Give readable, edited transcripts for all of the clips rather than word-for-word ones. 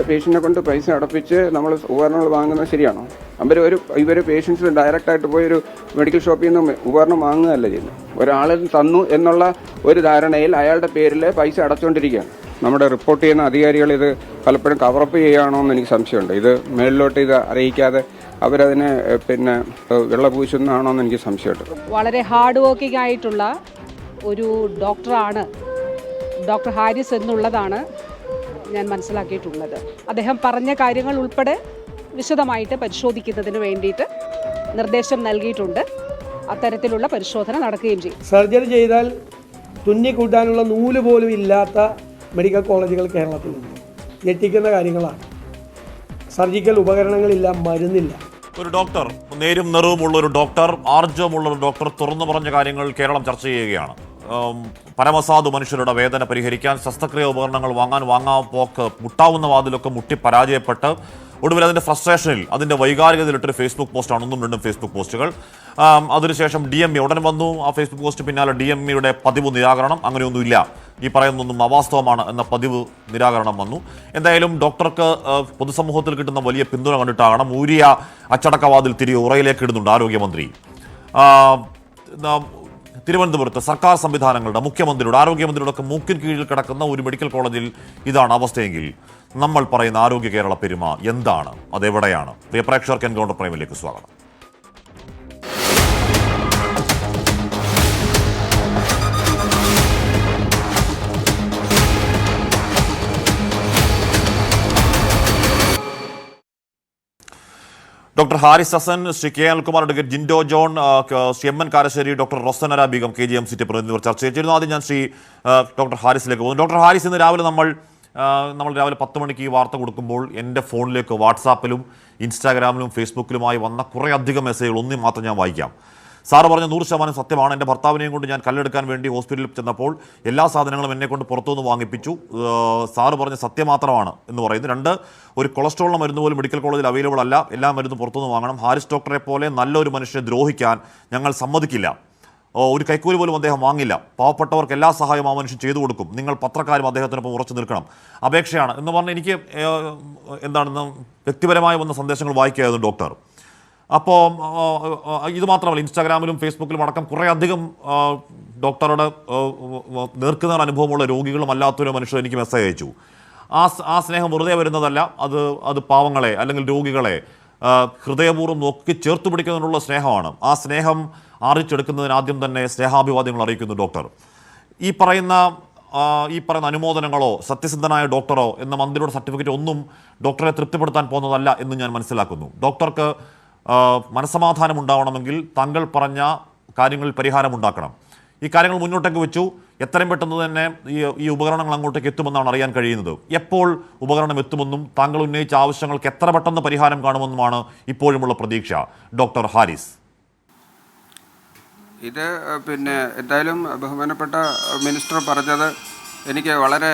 പേഷ്യൻറ്റിനെ കൊണ്ട് പൈസ അടപ്പിച്ച് നമ്മൾ ഉപകരണങ്ങൾ വാങ്ങുന്നത് ശരിയാണോ? ഇവർ പേഷ്യൻസ് ഡയറക്റ്റായിട്ട് പോയി ഒരു മെഡിക്കൽ ഷോപ്പിൽ നിന്ന് ഉപകരണം വാങ്ങുകയല്ല ചെയ്യുന്നത്. ഒരാളിൽ തന്നു എന്നുള്ള ഒരു ധാരണയിൽ അയാളുടെ പേരിൽ പൈസ അടച്ചുകൊണ്ടിരിക്കുകയാണ്. നമ്മുടെ റിപ്പോർട്ട് ചെയ്യുന്ന അധികാരികൾ ഇത് പലപ്പോഴും കവറപ്പ് ചെയ്യുകയാണോ എന്ന് എനിക്ക് സംശയമുണ്ട്. ഇത് മേളിലോട്ട് ഇത് അറിയിക്കാതെ അവരതിനെ വെള്ളപൂശുന്നതാണോ എന്ന് എനിക്ക് സംശയമുണ്ട്. വളരെ ഹാർഡ് വർക്കിംഗ് ആയിട്ടുള്ള ഒരു ഡോക്ടറാണ് ഡോക്ടർ ഹാരിസ് എന്നുള്ളതാണ് ഞാൻ മനസ്സിലാക്കിയിട്ടുള്ളത്. അദ്ദേഹം പറഞ്ഞ കാര്യങ്ങൾ ഉൾപ്പെടെ വിശദമായിട്ട് പരിശോധിക്കുന്നതിന് വേണ്ടിയിട്ട് നിർദ്ദേശം നൽകിയിട്ടുണ്ട്. അത്തരത്തിലുള്ള പരിശോധന നടക്കുകയും ചെയ്യും. സർജറി ചെയ്താൽ തുന്നിക്കൂട്ടാനുള്ള നൂല് പോലും ഇല്ലാത്ത മെഡിക്കൽ കോളേജുകൾ കേരളത്തിലുണ്ട്. ഞെട്ടിക്കുന്ന കാര്യങ്ങളാണ്. സർജിക്കൽ ഉപകരണങ്ങളില്ല, മരുന്നില്ല. ഒരു ഡോക്ടർ, നേരും നിറവുമുള്ള ഒരു ഡോക്ടർ, ആർജവമുള്ള ഒരു ഡോക്ടർ തുറന്നു പറഞ്ഞ കാര്യങ്ങൾ കേരളം ചർച്ച ചെയ്യുകയാണ്. പരമസാധു മനുഷ്യരുടെ വേദന പരിഹരിക്കാൻ ശസ്ത്രക്രിയ ഉപകരണങ്ങൾ വാങ്ങാൻ മുട്ടാവുന്ന വാതിലൊക്കെ മുട്ടി പരാജയപ്പെട്ട് ഒടുവിൽ അതിൻ്റെ ഫ്രസ്ട്രേഷനിൽ, അതിൻ്റെ വൈകാരികതയിലിട്ടൊരു ഫേസ്ബുക്ക് പോസ്റ്റാണ്, 1-2 ഫേസ്ബുക്ക് പോസ്റ്റുകൾ. അതിനുശേഷം DME ഉടൻ വന്നു. ആ ഫേസ്ബുക്ക് പോസ്റ്റ് പിന്നാലെ DMEയുടെ പതിവ് നിരാകരണം, അങ്ങനെയൊന്നുമില്ല, ഈ പറയുന്നതൊന്നും അവാസ്തവമാണ് എന്ന പതിവ് നിരാകരണം വന്നു. എന്തായാലും ഡോക്ടർക്ക് പൊതുസമൂഹത്തിൽ കിട്ടുന്ന വലിയ പിന്തുണ കണ്ടിട്ടാകണം ഊരിയ അച്ചടക്കവാതിൽ തിരികെ ഉറയിലേക്ക് ഇടുന്നുണ്ട് ആരോഗ്യമന്ത്രി. തിരുവനന്തപുരത്ത് സർക്കാർ സംവിധാനങ്ങളുടെ, മുഖ്യമന്ത്രിയുടെ, ആരോഗ്യമന്ത്രിയുടെ ഒക്കെ മൂക്കിൻ കീഴിൽ കിടക്കുന്ന ഒരു മെഡിക്കൽ കോളേജിൽ ഇതാണ് അവസ്ഥയെങ്കിൽ നമ്മൾ പറയുന്ന ആരോഗ്യ കേരള പെരുമ എന്താണ്? അതെവിടെയാണ്? പ്രിയ പ്രേക്ഷകർക്ക് എൻകൗണ്ടർ പ്രൈമിലേക്ക് സ്വാഗതം. Doctor Haris Hasan, Shri K Anilkumar, doctor Jindo John, Shri M N Karassery, doctor Rosanara Begum, KGMCT പ്രതിനിധികൾ ചർച്ച ചെയ്തിരുന്നു. ആദ്യം ഞാൻ ശ്രീ ഡോക്ടർ ഹാരിസിലേക്ക് പോകുന്നു. ഡോക്ടർ ഹാരിസ്, ഇന്ന് രാവിലെ നമ്മൾ രാവിലെ 10 മണിക്ക് ഈ വാർത്ത കൊടുക്കുമ്പോൾ എൻ്റെ ഫോണിലേക്ക് വാട്സാപ്പിലും ഇൻസ്റ്റാഗ്രാമിലും ഫേസ്ബുക്കിലുമായി വന്ന കുറേയധികം മെസ്സേജുകൾ ഒന്നും മാത്രം ഞാൻ വായിക്കാം. സാറ് പറഞ്ഞ 100% സത്യമാണ്. എൻ്റെ ഭർത്താവിനെയും കൊണ്ട് ഞാൻ കല്ലെടുക്കാൻ വേണ്ടി ഹോസ്പിറ്റലിൽ ചെന്നപ്പോൾ എല്ലാ സാധനങ്ങളും എന്നെ കൊണ്ട് പുറത്തുനിന്ന് വാങ്ങിപ്പിച്ചു. സാറ് പറഞ്ഞ സത്യം മാത്രമാണ് എന്ന് പറയുന്നു. 2, ഒരു കൊളസ്ട്രോളിന് മരുന്ന് പോലും മെഡിക്കൽ കോളേജിൽ അവൈലബിൾ അല്ല, എല്ലാ മരുന്നും പുറത്തുനിന്ന് വാങ്ങണം. ഹാരിസ് ഡോക്ടറെ പോലെ നല്ലൊരു മനുഷ്യനെ ദ്രോഹിക്കാൻ ഞങ്ങൾ സമ്മതിക്കില്ല. ഒരു കൈക്കൂലി പോലും അദ്ദേഹം വാങ്ങില്ല. പാവപ്പെട്ടവർക്ക് എല്ലാ സഹായവും ആ മനുഷ്യൻ ചെയ്തു കൊടുക്കും. നിങ്ങൾ പത്രക്കാരും അദ്ദേഹത്തിനൊപ്പം ഉറച്ചു നിൽക്കണം. അപേക്ഷയാണ് എന്ന് പറഞ്ഞാൽ എനിക്ക് എന്താണെന്ന് വ്യക്തിപരമായി വന്ന സന്ദേശങ്ങൾ വായിക്കുകയായിരുന്നു ഡോക്ടർ. അപ്പോൾ ഇത് മാത്രമല്ല, ഇൻസ്റ്റാഗ്രാമിലും ഫേസ്ബുക്കിലും അടക്കം കുറേയധികം ഡോക്ടറുടെ നേർക്കുനേർ അനുഭവമുള്ള രോഗികളും അല്ലാത്തൊരു മനുഷ്യർ എനിക്ക് മെസ്സേജ് അയച്ചു. ആ സ്നേഹം വെറുതെ വരുന്നതല്ല, അത് പാവങ്ങളെ അല്ലെങ്കിൽ രോഗികളെ ഹൃദയപൂർവ്വം നോക്കി ചേർത്ത് പിടിക്കുന്നതിനുള്ള സ്നേഹമാണ്. ആ സ്നേഹം ആർജിച്ചെടുക്കുന്നതിന് ആദ്യം തന്നെ സ്നേഹാഭിവാദ്യങ്ങൾ അറിയിക്കുന്നു ഡോക്ടർ. ഈ പറയുന്ന അനുമോദനങ്ങളോ സത്യസന്ധനായ ഡോക്ടറോ എന്ന മന്ത്രിയുടെ സർട്ടിഫിക്കറ്റ് ഒന്നും ഡോക്ടറെ തൃപ്തിപ്പെടുത്താൻ പോകുന്നതല്ല എന്ന് ഞാൻ മനസ്സിലാക്കുന്നു. ഡോക്ടർക്ക് മനസ്സമാധാനം ഉണ്ടാവണമെങ്കിൽ താങ്കൾ പറഞ്ഞ കാര്യങ്ങളിൽ പരിഹാരമുണ്ടാക്കണം. ഈ കാര്യങ്ങൾ മുന്നോട്ടേക്ക് വെച്ചു. എത്രയും പെട്ടെന്ന് തന്നെ ഈ ഉപകരണങ്ങൾ അങ്ങോട്ടേക്ക് എത്തുമെന്നാണ് അറിയാൻ കഴിയുന്നത്. എപ്പോൾ ഉപകരണം എത്തുമെന്നും താങ്കൾ ഉന്നയിച്ച ആവശ്യങ്ങൾക്ക് എത്ര പെട്ടെന്ന് പരിഹാരം കാണുമെന്നുമാണ് ഇപ്പോഴുമുള്ള പ്രതീക്ഷ. ഡോക്ടർ ഹാരിസ്, ഇത് എന്തായാലും ബഹുമാനപ്പെട്ട മിനിസ്റ്റർ പറഞ്ഞത് എനിക്ക് വളരെ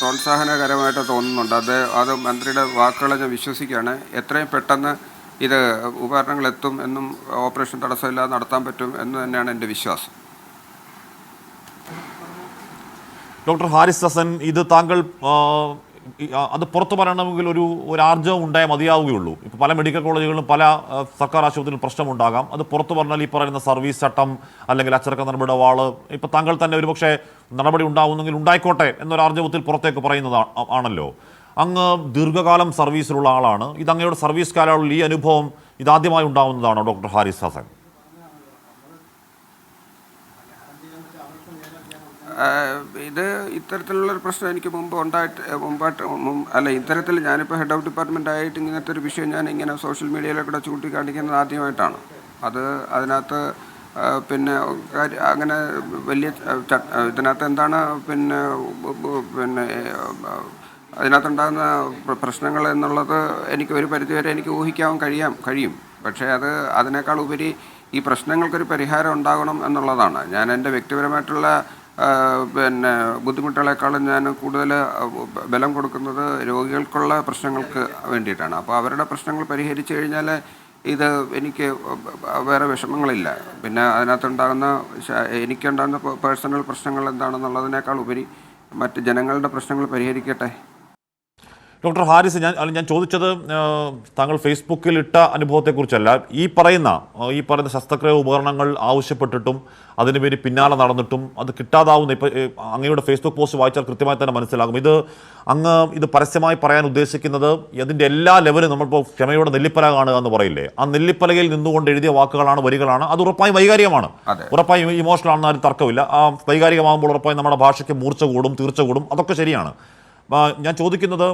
പ്രോത്സാഹനകരമായിട്ട് തോന്നുന്നുണ്ട്. അത് മന്ത്രിയുടെ വാക്കുകളെ ഞാൻ വിശ്വസിക്കുകയാണ്. എത്രയും പെട്ടെന്ന് ഇത് ഉപകരണങ്ങൾ എത്തും എന്നും ഓപ്പറേഷൻ തടസ്സമില്ലാതെ നടത്താൻ പറ്റും എന്ന് തന്നെയാണ് എൻ്റെ വിശ്വാസം. ഡോക്ടർ ഹാരിസ് ഹസൻ, ഇത് താങ്കൾ അത് പുറത്തു പറയണമെങ്കിൽ ഒരു ആർജവം ഉണ്ടായാൽ മതിയാവുകയുള്ളൂ. ഇപ്പോൾ പല മെഡിക്കൽ കോളേജുകളിലും പല സർക്കാർ ആശുപത്രിയിലും പ്രശ്നമുണ്ടാകാം. അത് പുറത്തു പറഞ്ഞാൽ ഈ പറയുന്ന സർവീസ് ചട്ടം അല്ലെങ്കിൽ അച്ചടക്ക നടപടിയുടെ വാള് ഇപ്പോൾ താങ്കൾ തന്നെ ഒരുപക്ഷെ നടപടി ഉണ്ടാവുന്നെങ്കിൽ ഉണ്ടായിക്കോട്ടെ എന്നൊരു ആർജവത്തിൽ പുറത്തേക്ക് പറയുന്നത് ആണല്ലോ. അങ്ങ് ദീർഘകാലം സർവീസിലുള്ള ആളാണ്. ഇത് അങ്ങയുടെ സർവീസ് കാലയളവിൽ ഈ അനുഭവം ഇതാദ്യമായി ഉണ്ടാവുന്നതാണോ ഡോക്ടർ ഹാരിസ് ഹസൻ? ഇത് ഇത്തരത്തിലുള്ളൊരു പ്രശ്നം എനിക്ക് ഇത്തരത്തിൽ ഞാനിപ്പോൾ ഹെഡ് ഓഫ് ഡിപ്പാർട്ട്മെൻ്റ് ആയിട്ട് ഇങ്ങനത്തെ ഒരു വിഷയം ഞാൻ ഇങ്ങനെ സോഷ്യൽ മീഡിയയിലൂടെ ചൂണ്ടിക്കാണിക്കുന്നത് ആദ്യമായിട്ടാണ്. അതിനകത്ത് അങ്ങനെ വലിയ ഇതിനകത്ത് എന്താണ് അതിനകത്തുണ്ടാകുന്ന പ്രശ്നങ്ങൾ എന്നുള്ളത് എനിക്ക് ഒരു പരിധിവരെ എനിക്ക് ഊഹിക്കാൻ കഴിയും. പക്ഷേ അതിനേക്കാൾ ഉപരി ഈ പ്രശ്നങ്ങൾക്കൊരു പരിഹാരം ഉണ്ടാകണം എന്നുള്ളതാണ്. ഞാൻ എൻ്റെ വ്യക്തിപരമായിട്ടുള്ള ബുദ്ധിമുട്ടുകളെക്കാളും ഞാൻ കൂടുതൽ ബലം കൊടുക്കുന്നത് രോഗികൾക്കുള്ള പ്രശ്നങ്ങൾക്ക് വേണ്ടിയിട്ടാണ്. അപ്പോൾ അവരുടെ പ്രശ്നങ്ങൾ പരിഹരിച്ചു കഴിഞ്ഞാൽ ഇത് എനിക്ക് വേറെ വിഷമങ്ങളില്ല. പിന്നെ അതിനകത്തുണ്ടാകുന്ന എനിക്കുണ്ടാകുന്ന പേഴ്സണൽ പ്രശ്നങ്ങൾ എന്താണെന്നുള്ളതിനേക്കാൾ ഉപരി മറ്റ് ജനങ്ങളുടെ പ്രശ്നങ്ങൾ പരിഹരിക്കട്ടെ. ഡോക്ടർ ഹാരിസ്, ഞാൻ ചോദിച്ചത് താങ്കൾ ഫേസ്ബുക്കിൽ ഇട്ട അനുഭവത്തെക്കുറിച്ചല്ല. ഈ പറയുന്ന ശസ്ത്രക്രിയ ഉപകരണങ്ങൾ ആവശ്യപ്പെട്ടിട്ടും അതിനുവേണ്ടി പിന്നാലെ നടന്നിട്ടും അത് കിട്ടാതാവുന്ന ഇപ്പം അങ്ങയുടെ ഫേസ്ബുക്ക് പോസ്റ്റ് വായിച്ചാൽ കൃത്യമായി തന്നെ മനസ്സിലാകും. ഇത് പരസ്യമായി പറയാൻ ഉദ്ദേശിക്കുന്നത് അതിൻ്റെ എല്ലാ ലെവലും നമ്മളിപ്പോൾ ക്ഷമയോടെ നെല്ലിപ്പല കാണുക എന്ന് പറയില്ലേ, ആ നെല്ലിപ്പലകയിൽ നിന്നുകൊണ്ട് എഴുതിയ വാക്കുകളാണ്, വരികളാണ്. അത് ഉറപ്പായും വൈകാരികമാണ്, ഉറപ്പായും ഇമോഷണൽ ആണെന്ന് ആരും തർക്കമില്ല. ആ വൈകാരികമാകുമ്പോൾ ഉറപ്പായും നമ്മുടെ ഭാഷയ്ക്ക് മൂർച്ച കൂടും, തീർച്ച കൂടും, അതൊക്കെ ശരിയാണ്. ഞാൻ ചോദിക്കുന്നത്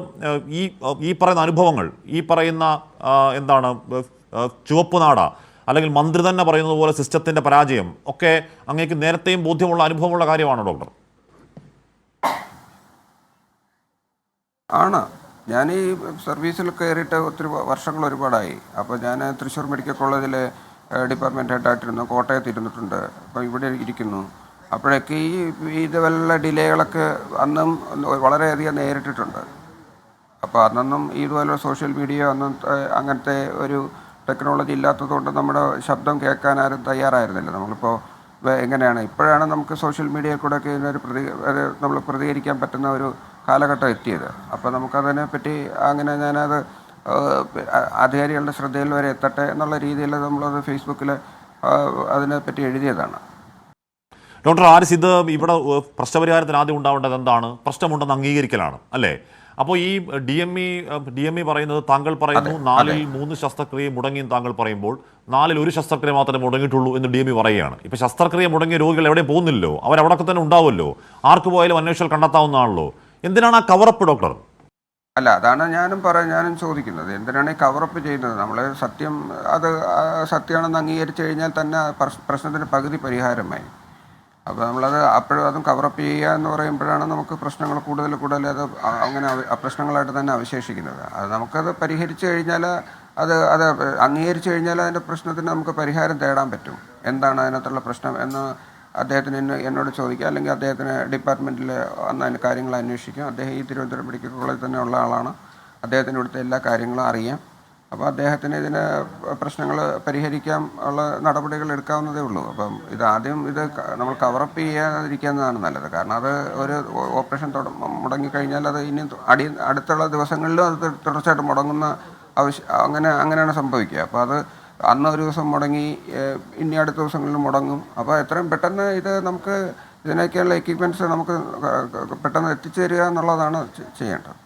ഈ പറയുന്ന അനുഭവങ്ങൾ, ഈ പറയുന്ന എന്താണ് ചുവപ്പ് നാട അല്ലെങ്കിൽ മന്ത്രി തന്നെ പറയുന്നത് പോലെ സിസ്റ്റത്തിൻ്റെ പരാജയം ഒക്കെ അങ്ങേക്ക് നേരത്തെയും ബോധ്യമുള്ള അനുഭവമുള്ള കാര്യമാണോ ഡോക്ടർ? ആണ്. ഞാൻ ഈ സർവീസിൽ കയറിയിട്ട് ഒത്തിരി വർഷങ്ങൾ ഒരുപാടായി. അപ്പോൾ ഞാൻ തൃശ്ശൂർ മെഡിക്കൽ കോളേജിൽ ഡിപ്പാർട്ട്മെൻറ്റ് ഹെഡായിട്ടിരുന്നു, കോട്ടയത്ത് ഇരുന്നിട്ടുണ്ട്, അപ്പോൾ ഇവിടെ ഇരിക്കുന്നു. അപ്പോഴൊക്കെ ഈ ഇതുപോലുള്ള ഡിലേകളൊക്കെ അന്നും വളരെയധികം നേരിട്ടിട്ടുണ്ട്. അപ്പോൾ അന്നൊന്നും ഇതുപോലെ സോഷ്യൽ മീഡിയ ഒന്നും അങ്ങനത്തെ ഒരു ടെക്നോളജി ഇല്ലാത്തതുകൊണ്ട് നമ്മുടെ ശബ്ദം കേൾക്കാൻ ആരും തയ്യാറായിരുന്നില്ല. നമ്മളിപ്പോൾ എങ്ങനെയാണ് ഇപ്പോഴാണ് നമുക്ക് സോഷ്യൽ മീഡിയയിൽ കൂടെയൊക്കെ ഇതിനൊരു നമ്മൾ പ്രതികരിക്കാൻ പറ്റുന്ന ഒരു കാലഘട്ടം എത്തിയത്. അപ്പോൾ നമുക്കതിനെ പറ്റി അങ്ങനെ ഞാനത് അധികാരികളുടെ ശ്രദ്ധയിൽ വരെ എത്തട്ടെ എന്നുള്ള രീതിയിൽ നമ്മളത് ഫേസ്ബുക്കിൽ അതിനെപ്പറ്റി എഴുതിയതാണ്. ഡോക്ടർ ഹാരിസ്, ഇത് ഇവിടെ പ്രശ്നപരിഹാരത്തിന് ആദ്യം ഉണ്ടാവേണ്ടത് എന്താണ്? പ്രശ്നമുണ്ടെന്ന് അംഗീകരിക്കലാണ്, അല്ലേ? അപ്പോൾ ഈ ഡി എം ഇ പറയുന്നത്, താങ്കൾ പറയുന്നു 4-ൽ 3 ശസ്ത്രക്രിയ മുടങ്ങിയും താങ്കൾ പറയുമ്പോൾ 4-ൽ 1 ശസ്ത്രക്രിയ മാത്രമേ മുടങ്ങിയിട്ടുള്ളൂ എന്ന് ഡി എം ഇ പറയുകയാണ്. ഇപ്പോൾ ശസ്ത്രക്രിയ മുടങ്ങിയ രോഗികൾ എവിടെയും പോകുന്നില്ലല്ലോ, അവരവിടൊക്കെ തന്നെ ഉണ്ടാവുമല്ലോ, ആർക്ക് പോയാലും അന്വേഷിച്ചാൽ കണ്ടെത്താവുന്നതാണല്ലോ. എന്തിനാണ് ആ കവറപ്പ് ഡോക്ടർ? അല്ല, അതാണ് ഞാനും ചോദിക്കുന്നത്. എന്തിനാണ് ഈ കവറപ്പ് ചെയ്യുന്നത്? നമ്മൾ സത്യമാണെന്ന് അംഗീകരിച്ചു കഴിഞ്ഞാൽ തന്നെ പ്രശ്നത്തിന് പകുതി പരിഹാരമായി. അപ്പോൾ നമ്മളത് അപ്പോഴും അതും കവറപ്പ് ചെയ്യുക എന്ന് പറയുമ്പോഴാണ് നമുക്ക് പ്രശ്നങ്ങൾ കൂടുതൽ അത് അങ്ങനെ പ്രശ്നങ്ങളായിട്ട് തന്നെ അവശേഷിക്കുന്നത്. അത് നമുക്കത് പരിഹരിച്ചു കഴിഞ്ഞാൽ അത് അംഗീകരിച്ചു കഴിഞ്ഞാൽ അതിൻ്റെ പ്രശ്നത്തിന് നമുക്ക് പരിഹാരം തേടാൻ പറ്റും. എന്താണ് അതിനകത്തുള്ള പ്രശ്നം എന്ന് അദ്ദേഹത്തിന് എന്നോട് ചോദിക്കുക, അല്ലെങ്കിൽ അദ്ദേഹത്തിന് ഡിപ്പാർട്ട്മെൻറ്റിൽ വന്ന് അതിന് കാര്യങ്ങൾ അന്വേഷിക്കും. അദ്ദേഹം ഈ തിരുവനന്തപുരം മെഡിക്കൽ കോളേജിൽ തന്നെ ഉള്ള ആളാണ്, അദ്ദേഹത്തിന് ഇവിടുത്തെ എല്ലാ കാര്യങ്ങളും അറിയാം. അപ്പോൾ അദ്ദേഹത്തിന് ഇതിന് പ്രശ്നങ്ങൾ പരിഹരിക്കാൻ ഉള്ള നടപടികൾ എടുക്കാവുന്നതേ ഉള്ളൂ. അപ്പം ഇതാദ്യം നമ്മൾ കവറപ്പ് ചെയ്യാതിരിക്കുന്നതാണ് നല്ലത്. കാരണം അത് ഒരു ഓപ്പറേഷൻ മുടങ്ങിക്കഴിഞ്ഞാൽ അത് ഇനി അടുത്തുള്ള ദിവസങ്ങളിലും അത് തുടർച്ചയായിട്ട് മുടങ്ങുന്ന അങ്ങനെയാണ് സംഭവിക്കുക. അപ്പോൾ അത് അന്ന് ഒരു ദിവസം മുടങ്ങി, ഇനി അടുത്ത ദിവസങ്ങളിൽ മുടങ്ങും. അപ്പോൾ എത്രയും പെട്ടെന്ന് നമുക്ക് ഇതിനൊക്കെയുള്ള എക്യുപ്മെൻറ്റ്സ് നമുക്ക് പെട്ടെന്ന് എത്തിച്ചേരുക എന്നുള്ളതാണ് ചെയ്യേണ്ടത്.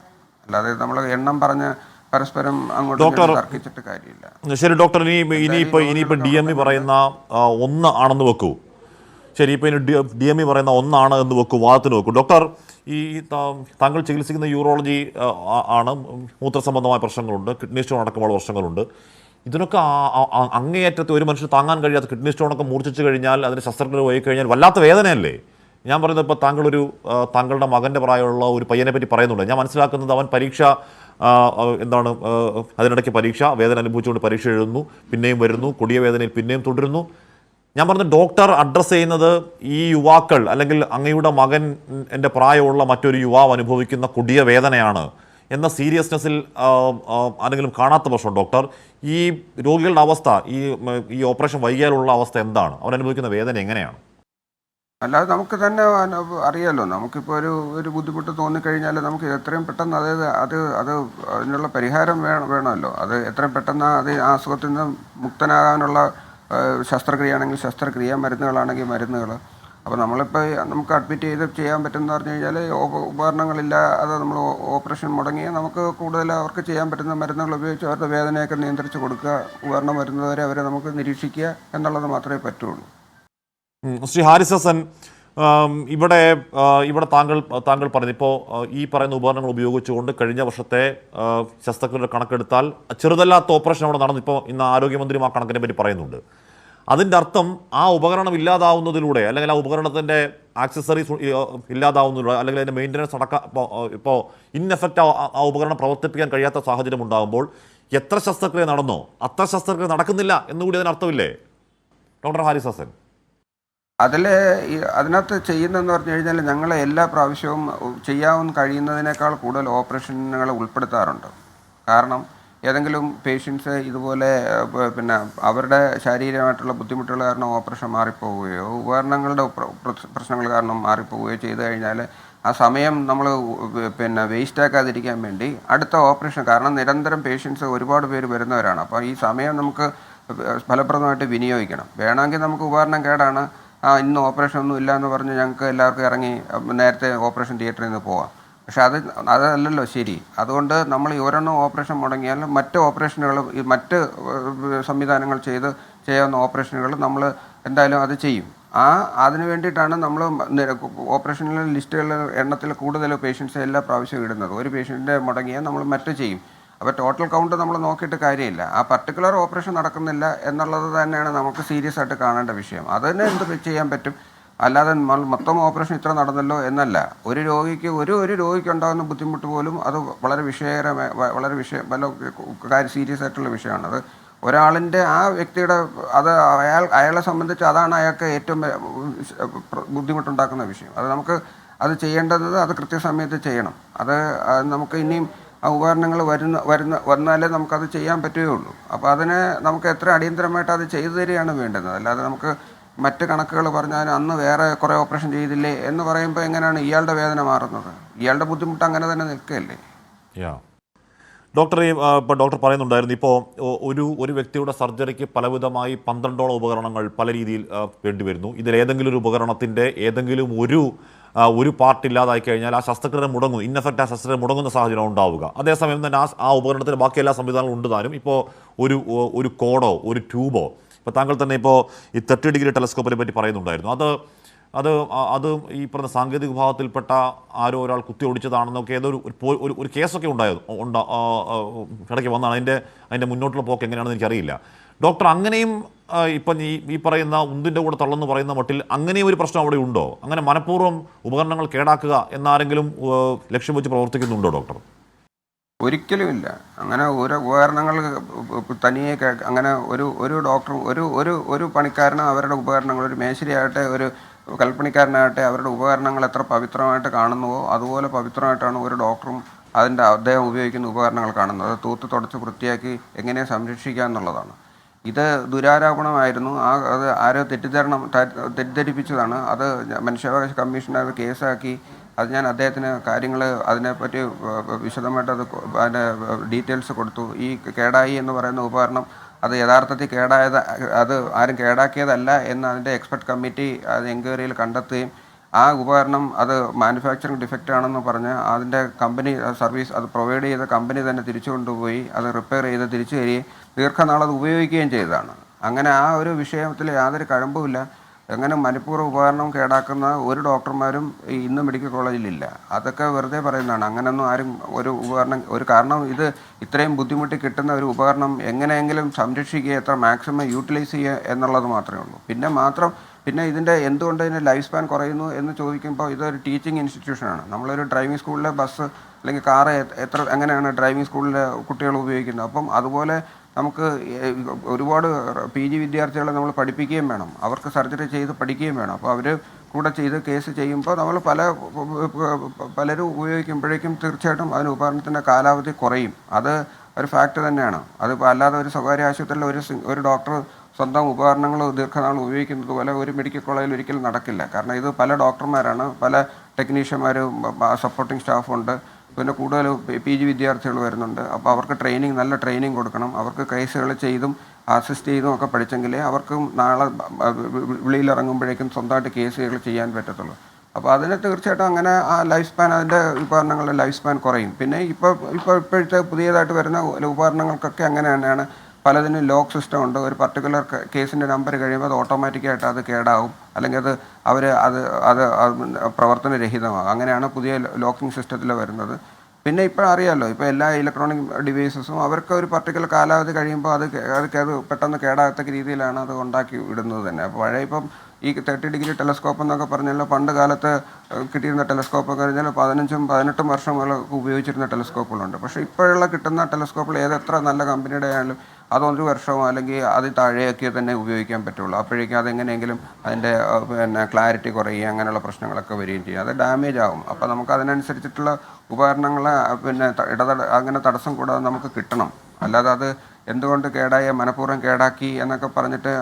അല്ലാതെ നമ്മൾ എണ്ണം പറഞ്ഞ് പരസ്പരം അങ്ങോട്ട് തർക്കിച്ചിട്ട് കാര്യമില്ല. ശരി ഡോക്ടർ, ഇനിയിപ്പോൾ ഡി എം ഇ പറയുന്ന 1 ആണെന്ന് വെക്കൂ. ശരി, ഇപ്പോൾ ഇനി ഡി എം ഇ പറയുന്ന 1 ആണ് എന്ന് വെക്കൂ, വാദത്തിന് വെക്കൂ. ഡോക്ടർ, ഈ താങ്കൾ ചികിത്സിക്കുന്ന യൂറോളജി ആണ്, മൂത്രസംബന്ധമായ പ്രശ്നങ്ങളുണ്ട്, കിഡ്നി സ്റ്റോൺ അടക്കമുള്ള പ്രശ്നങ്ങളുണ്ട്. ഇതിനൊക്കെ അങ്ങേയറ്റത്തെ ഒരു മനുഷ്യന് താങ്ങാൻ കഴിയാത്ത കിഡ്നി സ്റ്റോണൊക്കെ മൂർച്ഛിച്ച് കഴിഞ്ഞാൽ, അതിന് ശസ്ത്രക്രിയ പോയി കഴിഞ്ഞാൽ വല്ലാത്ത വേദനയല്ലേ? ഞാൻ പറയുന്നത്, ഇപ്പോൾ താങ്കളുടെ മകൻ്റെ പ്രായമുള്ള ഒരു പയ്യനെ പറ്റി പറയുന്നുണ്ട്. ഞാൻ മനസ്സിലാക്കുന്നത് അവൻ പരീക്ഷ അതിനിടയ്ക്ക് വേദന അനുഭവിച്ചുകൊണ്ട് പരീക്ഷ എഴുതുന്നു, പിന്നെയും വരുന്നു, കൊടിയ വേദനയിൽ പിന്നെയും തുടരുന്നു. ഞാൻ പറഞ്ഞ ഡോക്ടർ അഡ്രസ്സ് ചെയ്യുന്നത് ഈ യുവാക്കൾ, അല്ലെങ്കിൽ അങ്ങയുടെ മകൻ എൻ്റെ പ്രായമുള്ള മറ്റൊരു യുവാവ് അനുഭവിക്കുന്ന കൊടിയ വേദനയാണ് എന്ന സീരിയസ്നെസ്സിൽ ആരെങ്കിലും കാണാത്ത പക്ഷം ഡോക്ടർ, ഈ രോഗികളുടെ അവസ്ഥ, ഈ ഓപ്പറേഷൻ വൈകിയാലുള്ള അവസ്ഥ എന്താണ്? അവരനുഭവിക്കുന്ന വേദന എങ്ങനെയാണ്? അല്ലാതെ നമുക്ക് തന്നെ അറിയാമല്ലോ. നമുക്കിപ്പോൾ ഒരു ബുദ്ധിമുട്ട് തോന്നിക്കഴിഞ്ഞാൽ നമുക്ക് എത്രയും പെട്ടെന്ന് അതിനുള്ള പരിഹാരം വേണമല്ലോ. അത് എത്രയും പെട്ടെന്ന് ആ അസുഖത്തിൽ നിന്ന് മുക്തനാകാനുള്ള ശസ്ത്രക്രിയ ആണെങ്കിൽ ശസ്ത്രക്രിയ, മരുന്നുകളാണെങ്കിൽ മരുന്നുകൾ. അപ്പോൾ നമുക്ക് അഡ്മിറ്റ് ചെയ്ത് ചെയ്യാൻ പറ്റുമെന്ന് പറഞ്ഞു കഴിഞ്ഞാൽ ഉപകരണങ്ങളില്ല, അത് നമ്മൾ ഓപ്പറേഷൻ മുടങ്ങി നമുക്ക് കൂടുതൽ അവർക്ക് ചെയ്യാൻ പറ്റുന്ന മരുന്നുകൾ ഉപയോഗിച്ച് അവരുടെ വേദനയൊക്കെ നിയന്ത്രിച്ച് കൊടുക്കുക, ഉപകരണം വരുന്നവരെ അവരെ നമുക്ക് നിരീക്ഷിക്കുക എന്നുള്ളത് മാത്രമേ പറ്റുള്ളൂ. ശ്രീ ഹാരിസ് ഹസൻ, ഇവിടെ താങ്കൾ പറഞ്ഞു, ഇപ്പോൾ ഈ പറയുന്ന ഉപകരണങ്ങൾ ഉപയോഗിച്ചുകൊണ്ട് കഴിഞ്ഞ വർഷത്തെ ശസ്ത്രക്രിയയുടെ കണക്കെടുത്താൽ ചെറുതല്ലാത്ത ഓപ്പറേഷൻ അവിടെ നടന്നു. ഇപ്പോൾ ഇന്ന് ആരോഗ്യമന്ത്രിയും ആ കണക്കിനെ പറ്റി പറയുന്നുണ്ട്. അതിൻ്റെ അർത്ഥം ആ ഉപകരണം ഇല്ലാതാവുന്നതിലൂടെ, അല്ലെങ്കിൽ ആ ഉപകരണത്തിൻ്റെ ആക്സസറീസ് ഇല്ലാതാവുന്നതിലൂടെ, അല്ലെങ്കിൽ അതിൻ്റെ മെയിൻ്റനൻസ് ഇപ്പോൾ ഇൻഎഫക്റ്റ് ആ ഉപകരണം പ്രവർത്തിപ്പിക്കാൻ കഴിയാത്ത സാഹചര്യം ഉണ്ടാകുമ്പോൾ എത്ര ശസ്ത്രക്രിയ നടന്നോ അത്ര ശസ്ത്രക്രിയ നടക്കുന്നില്ല എന്നുകൂടി അതിനർത്ഥമില്ലേ ഡോക്ടർ ഹാരിസ് ഹസൻ? അതിനകത്ത് ചെയ്യുന്നതെന്ന് പറഞ്ഞു കഴിഞ്ഞാൽ ഞങ്ങൾ എല്ലാ പ്രാവശ്യവും ചെയ്യാൻ കഴിയുന്നതിനേക്കാൾ കൂടുതൽ ഓപ്പറേഷനുകൾ ഉൾപ്പെടുത്താറുണ്ട്. കാരണം ഏതെങ്കിലും പേഷ്യൻസ് ഇതുപോലെ അവരുടെ ശാരീരികമായിട്ടുള്ള ബുദ്ധിമുട്ടുകൾ കാരണം ഓപ്പറേഷൻ മാറിപ്പോവുകയോ ഉപകരണങ്ങളുടെ പ്രശ്നങ്ങൾ കാരണം മാറിപ്പോവുകയോ ചെയ്തു കഴിഞ്ഞാൽ ആ സമയം നമ്മൾ പിന്നെ വേസ്റ്റ് ആക്കാതിരിക്കാൻ വേണ്ടി അടുത്ത ഓപ്പറേഷൻ, കാരണം നിരന്തരം പേഷ്യൻസ് ഒരുപാട് പേര് വരുന്നവരാണ്. അപ്പോൾ ഈ സമയം നമുക്ക് ഫലപ്രദമായിട്ട് വിനിയോഗിക്കണം. വേണമെങ്കിൽ നമുക്ക് ഉപകരണം കേടാണ്, ഇന്ന് ഓപ്പറേഷൻ ഒന്നും ഇല്ല എന്ന് പറഞ്ഞ് ഞങ്ങൾക്ക് എല്ലാവർക്കും ഇറങ്ങി നേരത്തെ ഓപ്പറേഷൻ തിയേറ്ററിൽ നിന്ന് പോവാം. പക്ഷെ അതല്ലല്ലോ ശരി. അതുകൊണ്ട് നമ്മൾ ഒരെണ്ണം ഓപ്പറേഷൻ മുടങ്ങിയാൽ മറ്റ് ഓപ്പറേഷനുകൾ, മറ്റ് സംവിധാനങ്ങൾ ചെയ്യാവുന്ന ഓപ്പറേഷനുകൾ നമ്മൾ എന്തായാലും അത് ചെയ്യും. അതിന് വേണ്ടിയിട്ടാണ് നമ്മൾ ഓപ്പറേഷനിലെ ലിസ്റ്റുകളിൽ എണ്ണത്തിൽ കൂടുതൽ പേഷ്യൻസ് എല്ലാ പ്രാവശ്യവും ഇടുന്നത്. ഒരു പേഷ്യൻറ്റിൻ്റെ മുടങ്ങിയാൽ നമ്മൾ മറ്റ് ചെയ്യും. അപ്പോൾ ടോട്ടൽ കൗണ്ട് നമ്മൾ നോക്കിയിട്ട് കാര്യമില്ല. ആ പർട്ടിക്കുലർ ഓപ്പറേഷൻ നടക്കുന്നില്ല എന്നുള്ളത് തന്നെയാണ് നമുക്ക് സീരിയസ് ആയിട്ട് കാണേണ്ട വിഷയം. അതിന് എന്ത് ചെയ്യാൻ പറ്റും? അല്ലാതെ മൊത്തം ഓപ്പറേഷൻ ഇത്ര നടന്നല്ലോ എന്നല്ല. ഒരു രോഗിക്ക് രോഗിക്ക് ഉണ്ടാകുന്ന ബുദ്ധിമുട്ട് പോലും അത് വളരെ സീരിയസ് ആയിട്ടുള്ള വിഷയമാണ്. അത് ഒരാളിൻ്റെ, ആ വ്യക്തിയുടെ, അയാളെ സംബന്ധിച്ച് അതാണ് അയാൾക്ക് ഏറ്റവും ബുദ്ധിമുട്ടുണ്ടാക്കുന്ന വിഷയം. അത് ചെയ്യേണ്ടത് അത് കൃത്യസമയത്ത് ചെയ്യണം. അത് നമുക്ക് ഇനിയും ആ ഉപകരണങ്ങൾ വന്നാലേ നമുക്കത് ചെയ്യാൻ പറ്റുകയുള്ളൂ. അപ്പോൾ അതിന് നമുക്ക് എത്ര അടിയന്തരമായിട്ട് അത് ചെയ്തു തരികയാണ് വേണ്ടത്. അല്ലാതെ നമുക്ക് മറ്റ് കണക്കുകൾ പറഞ്ഞാൽ അന്ന് വേറെ കുറേ ഓപ്പറേഷൻ ചെയ്തില്ലേ എന്ന് പറയുമ്പോൾ എങ്ങനെയാണ് ഇയാളുടെ വേദന മാറുന്നത്? ഇയാളുടെ ബുദ്ധിമുട്ട് അങ്ങനെ തന്നെ നിൽക്കുകയല്ലേ. ഡോക്ടർ, ഇപ്പോൾ ഡോക്ടർ പറയുന്നുണ്ടായിരുന്നു, ഇപ്പോൾ ഒരു വ്യക്തിയുടെ സർജറിക്ക് പലവിധമായി 12ഓളം ഉപകരണങ്ങൾ പല രീതിയിൽ വേണ്ടിവരുന്നു. ഇതിലേതെങ്കിലും ഒരു ഉപകരണത്തിൻ്റെ ഏതെങ്കിലും ഒരു പാർട്ട് ഇല്ലാതായി കഴിഞ്ഞാൽ ആ ശസ്ത്രക്രിയ മുടങ്ങും, ഇന്നഫക്റ്റ് ആ ശസ്ത്രക്രിയ മുടങ്ങുന്ന സാഹചര്യം ഉണ്ടാവുക. അതേസമയം തന്നെ ആ ഉപകരണത്തിന് ബാക്കി എല്ലാ സംവിധാനങ്ങളും ഉണ്ട് താനും. ഇപ്പോൾ ഒരു കോഡോ ഒരു ട്യൂബോ, ഇപ്പോൾ താങ്കൾ തന്നെ ഇപ്പോൾ ഈ 30 ഡിഗ്രി ടെലസ്കോപ്പിനെ പറ്റി പറയുന്നുണ്ടായിരുന്നു. അത് ഈ പറഞ്ഞ സാങ്കേതിക വിഭാഗത്തിൽപ്പെട്ട ആരോ ഒരാൾ കുത്തി ഓടിച്ചതാണെന്നൊക്കെ ഒരു കേസൊക്കെ ഇടയ്ക്ക് വന്നാണ്. അതിൻ്റെ മുന്നോട്ടുള്ള പോക്ക് എങ്ങനെയാണെന്ന് എനിക്കറിയില്ല. ഡോക്ടർ, അങ്ങനെയും ഇപ്പം ഈ പറയുന്ന ഉന്തിൻ്റെ കൂടെ തള്ളെന്ന് പറയുന്ന മട്ടിൽ അങ്ങനെയും ഒരു പ്രശ്നം അവിടെ ഉണ്ടോ? അങ്ങനെ മനഃപൂർവ്വം ഉപകരണങ്ങൾ കേടാക്കുക എന്നാരെങ്കിലും ലക്ഷ്യം വെച്ച് പ്രവർത്തിക്കുന്നുണ്ടോ ഡോക്ടർ? ഒരിക്കലും ഇല്ല. അങ്ങനെ ഒരു ഉപകരണങ്ങൾ തനിയെ അങ്ങനെ ഒരു ഡോക്ടറും ഒരു പണിക്കാരനും അവരുടെ ഉപകരണങ്ങൾ, ഒരു മേശരിയാകട്ടെ ഒരു കൽപ്പണിക്കാരനാകട്ടെ, അവരുടെ ഉപകരണങ്ങൾ എത്ര പവിത്രമായിട്ട് കാണുന്നുവോ അതുപോലെ പവിത്രമായിട്ടാണ് ഒരു ഡോക്ടറും അദ്ദേഹം ഉപയോഗിക്കുന്ന ഉപകരണങ്ങൾ കാണുന്നത്. അത് തൂത്ത് തുടച്ച് വൃത്തിയാക്കി എങ്ങനെ സംരക്ഷിക്കുക എന്നുള്ളതാണ്. ഇത് ദുരാരോപണമായിരുന്നു. അത് ആരോ തെറ്റിദ്ധരിപ്പിച്ചതാണ്. അത് മനുഷ്യാവകാശ കമ്മീഷൻ അത് കേസാക്കി. അത് ഞാൻ അദ്ദേഹത്തിന് കാര്യങ്ങൾ അതിനെപ്പറ്റി വിശദമായിട്ട് അതിൻ്റെ ഡീറ്റെയിൽസ് കൊടുത്തു. ഈ കേടായി എന്ന് പറയുന്ന ഉപകരണം അത് യഥാർത്ഥത്തിൽ അത് ആരും കേടാക്കിയതല്ല എന്ന് അതിൻ്റെ എക്സ്പെർട്ട് കമ്മിറ്റി അത് എൻക്വയറിയിൽ കണ്ടെത്തുകയും ആ ഉപകരണം അത് മാനുഫാക്ചറിങ് ഡിഫക്റ്റ് ആണെന്ന് പറഞ്ഞ് അതിൻ്റെ കമ്പനി സർവീസ് അത് പ്രൊവൈഡ് ചെയ്ത കമ്പനി തന്നെ തിരിച്ചു കൊണ്ടുപോയി അത് റിപ്പയർ ചെയ്ത് തിരിച്ചു തരികയും ദീർഘനാളത് ഉപയോഗിക്കുകയും ചെയ്തതാണ്. അങ്ങനെ ആ ഒരു വിഷയത്തിൽ യാതൊരു കഴമ്പുമില്ല. അങ്ങനെ മനഃപൂർവ്വം ഉപകരണം കേടാക്കുന്ന ഒരു ഡോക്ടർമാരും ഇന്ന് മെഡിക്കൽ കോളേജിലില്ല. അതൊക്കെ വെറുതെ പറയുന്നതാണ്. അങ്ങനെയൊന്നും ആരും കാരണം ഇത് ഇത്രയും ബുദ്ധിമുട്ടി കിട്ടുന്ന ഒരു ഉപകരണം എങ്ങനെയെങ്കിലും സംരക്ഷിക്കുക, എത്ര മാക്സിമം യൂട്ടിലൈസ് ചെയ്യുക എന്നുള്ളത് മാത്രമേ ഉള്ളൂ. പിന്നെ ഇതിൻ്റെ എന്തുകൊണ്ട് ഇതിൻ്റെ ലൈഫ് സ്പാൻ കുറയുന്നു എന്ന് ചോദിക്കുമ്പോൾ ഇതൊരു ടീച്ചിങ് ഇൻസ്റ്റിറ്റ്യൂഷനാണ്. നമ്മളൊരു ഡ്രൈവിംഗ് സ്കൂളിലെ ബസ് അല്ലെങ്കിൽ കാറ് എങ്ങനെയാണ് ഡ്രൈവിംഗ് സ്കൂളിലെ കുട്ടികൾ ഉപയോഗിക്കുന്നത്, അപ്പം അതുപോലെ നമുക്ക് ഒരുപാട് PG വിദ്യാർത്ഥികളെ നമ്മൾ പഠിപ്പിക്കുകയും വേണം, അവർക്ക് സർജറി ചെയ്ത് പഠിക്കുകയും വേണം. അപ്പോൾ അവർ കൂടെ ചെയ്ത് കേസ് ചെയ്യുമ്പോൾ നമ്മൾ പലരും ഉപയോഗിക്കുമ്പോഴേക്കും തീർച്ചയായിട്ടും അതിന് ഉപകരണത്തിൻ്റെ കാലാവധി കുറയും. അത് ഒരു ഫാക്റ്റ് തന്നെയാണ്. അതിപ്പോൾ അല്ലാതെ ഒരു സ്വകാര്യ ആശുപത്രിയിൽ ഒരു ഡോക്ടർ സ്വന്തം ഉപകരണങ്ങൾ ദീർഘനാൾ ഉപയോഗിക്കുന്നത് പോലെ ഒരു മെഡിക്കൽ കോളേജിൽ ഒരിക്കലും നടക്കില്ല. കാരണം ഇത് പല ഡോക്ടർമാരാണ്, പല ടെക്നീഷ്യന്മാരും സപ്പോർട്ടിംഗ് സ്റ്റാഫുണ്ട്, പിന്നെ കൂടുതൽ PG വിദ്യാർത്ഥികൾ വരുന്നുണ്ട്. അപ്പോൾ അവർക്ക് നല്ല ട്രെയിനിങ് കൊടുക്കണം. അവർക്ക് കേസുകൾ ചെയ്തും അസിസ്റ്റ് ചെയ്തും ഒക്കെ പഠിച്ചെങ്കിലേ അവർക്കും നാളെ വെളിയിലിറങ്ങുമ്പോഴേക്കും സ്വന്തമായിട്ട് കേസുകൾ ചെയ്യാൻ പറ്റത്തുള്ളൂ. അപ്പോൾ അതിന് തീർച്ചയായിട്ടും അങ്ങനെ ആ ലൈഫ് സ്പാൻ, അതിൻ്റെ ഉപകരണങ്ങളുടെ ലൈഫ് സ്പാൻ കുറയും. പിന്നെ ഇപ്പോഴത്തെ പുതിയതായിട്ട് വരുന്ന ഉപകരണങ്ങൾക്കൊക്കെ അങ്ങനെ തന്നെയാണ്. പലതിനും ലോക്ക് സിസ്റ്റം ഉണ്ട്. ഒരു പർട്ടിക്കുലർ കേസിൻ്റെ നമ്പർ കഴിയുമ്പോൾ അത് ഓട്ടോമാറ്റിക്കായിട്ട് അത് കേടാവും, അല്ലെങ്കിൽ അത് പ്രവർത്തനരഹിതമാകും. അങ്ങനെയാണ് പുതിയ ലോക്കിംഗ് സിസ്റ്റത്തിൽ വരുന്നത്. പിന്നെ ഇപ്പോൾ അറിയാമല്ലോ, ഇപ്പോൾ എല്ലാ ഇലക്ട്രോണിക് ഡിവൈസസും അവർക്ക് ഒരു പർട്ടിക്കുലർ കാലാവധി കഴിയുമ്പോൾ അത് പെട്ടെന്ന് കേടാകത്തക്ക രീതിയിലാണ് അത് ഉണ്ടാക്കി ഇടുന്നത് തന്നെ. അപ്പോൾ ഇപ്പം ഈ 30 ഡിഗ്രി ടെലസ്കോപ്പ് എന്നൊക്കെ പറഞ്ഞാൽ പണ്ട് കാലത്ത് കിട്ടിയിരുന്ന ടെലസ്കോപ്പൊക്കെ കഴിഞ്ഞാൽ 15-18 വർഷം ഉപയോഗിച്ചിരുന്ന ടെലസ്കോപ്പുകളുണ്ട്. പക്ഷേ ഇപ്പോഴുള്ള കിട്ടുന്ന ടെലസ്കോപ്പിൽ എത്ര നല്ല കമ്പനിയുടെ ആയാലും അത് 1 വർഷമോ അല്ലെങ്കിൽ അതിൽ താഴെയൊക്കെ തന്നെ ഉപയോഗിക്കാൻ പറ്റുള്ളൂ. അപ്പോഴേക്കും അതെങ്ങനെയെങ്കിലും അതിൻ്റെ ക്ലാരിറ്റി കുറയുകയും അങ്ങനെയുള്ള പ്രശ്നങ്ങളൊക്കെ വരികയും ചെയ്യും. അത് ഡാമേജ് ആകും. അപ്പോൾ നമുക്ക് അതിനനുസരിച്ചിട്ടുള്ള ഉപകരണങ്ങളെ അങ്ങനെ തടസ്സം കൂടാതെ നമുക്ക് കിട്ടണം. അല്ലാതെ അത് എന്തുകൊണ്ട് മനഃപൂർവ്വം കേടാക്കി എന്നൊക്കെ പറഞ്ഞിട്ട്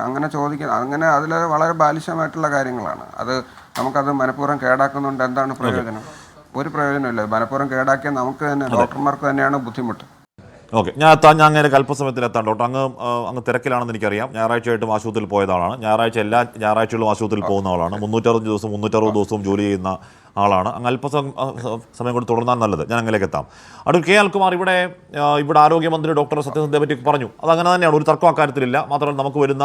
അങ്ങനെ അതിൽ വളരെ ബാലിശമായിട്ടുള്ള കാര്യങ്ങളാണ്. നമുക്കത് മനഃപൂർവ്വം കേടാക്കുന്നുണ്ട്, എന്താണ് പ്രയോജനം? ഒരു പ്രയോജനമില്ല. മനഃപൂർവ്വം കേടാക്കിയ നമുക്ക് തന്നെ, ഡോക്ടർമാർക്ക് തന്നെയാണ് ബുദ്ധിമുട്ട്. ഓക്കെ, ഞാൻ അങ്ങനെ അല്പസമയത്തിലെത്താൻ ഡോക്ടർ. അങ്ങ് തിരക്കിലാണെന്ന് എനിക്കറിയാം. ഞായറാഴ്ചയായിട്ടും ആശുപത്രിയിൽ പോയത് ആളാണ്. എല്ലാ ഞായറാഴ്ചകളിലും ആശുപത്രിയിൽ പോകുന്ന ആളാണ്. 360 ദിവസവും ജോലി ചെയ്യുന്ന ആളാണ്. അങ്ങ് സമയം കൂടി തുടർന്നാൽ നല്ലത്. ഞാൻ അങ്ങനെയൊക്കെ എത്താം. അഡ്വക്കേറ്റ് കെ അനിൽകുമാർ, ഇവിടെ ആരോഗ്യമന്ത്രി ഡോക്ടർ സത്യസന്ധയെ പറ്റി പറഞ്ഞു. അതങ്ങനെ തന്നെയാണ്, ഒരു തർക്കം അക്കാര്യത്തിലില്ല. മാത്രമല്ല നമുക്ക് വരുന്ന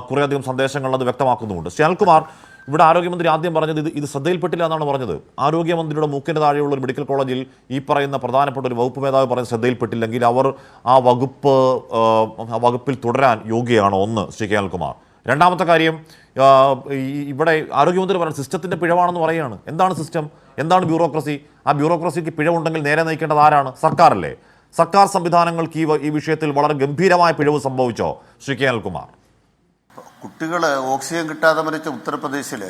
കുറേയധികം സന്ദേശങ്ങൾ അത് വ്യക്തമാക്കുന്നുമുണ്ട്. ശ്രീ അനിൽകുമാർ, ഇവിടെ ആരോഗ്യമന്ത്രി ആദ്യം പറഞ്ഞത് ഇത് ശ്രദ്ധയിൽപ്പെട്ടില്ല എന്നാണ് പറഞ്ഞത്. ആരോഗ്യമന്ത്രിയുടെ മൂക്കിന് താഴെയുള്ള ഒരു മെഡിക്കൽ കോളേജിൽ ഈ പറയുന്ന പ്രധാനപ്പെട്ട ഒരു വകുപ്പ് മേധാവി പറയുന്നത് ശ്രദ്ധയിൽപ്പെട്ടില്ലെങ്കിൽ അവർ ആ വകുപ്പിൽ തുടരാൻ യോഗ്യയാണോ? ഒന്ന്, ശ്രീ കെ അനിൽകുമാർ. രണ്ടാമത്തെ കാര്യം, ഇവിടെ ആരോഗ്യമന്ത്രി പറയുന്നത് സിസ്റ്റത്തിൻ്റെ പിഴവാണെന്ന് പറയുകയാണ്. എന്താണ് സിസ്റ്റം? എന്താണ് ബ്യൂറോക്രസി? ആ ബ്യൂറോക്രസിക്ക് പിഴവുണ്ടെങ്കിൽ നേരെ നയിക്കേണ്ടത് ആരാണ്? സർക്കാരല്ലേ? സർക്കാർ സംവിധാനങ്ങൾക്ക് ഈ വിഷയത്തിൽ വളരെ ഗംഭീരമായ പിഴവ് സംഭവിച്ചോ, ശ്രീ കെ അനിൽകുമാർ? കുട്ടികൾ ഓക്സിജൻ കിട്ടാതെ മരിച്ച ഉത്തർപ്രദേശിൽ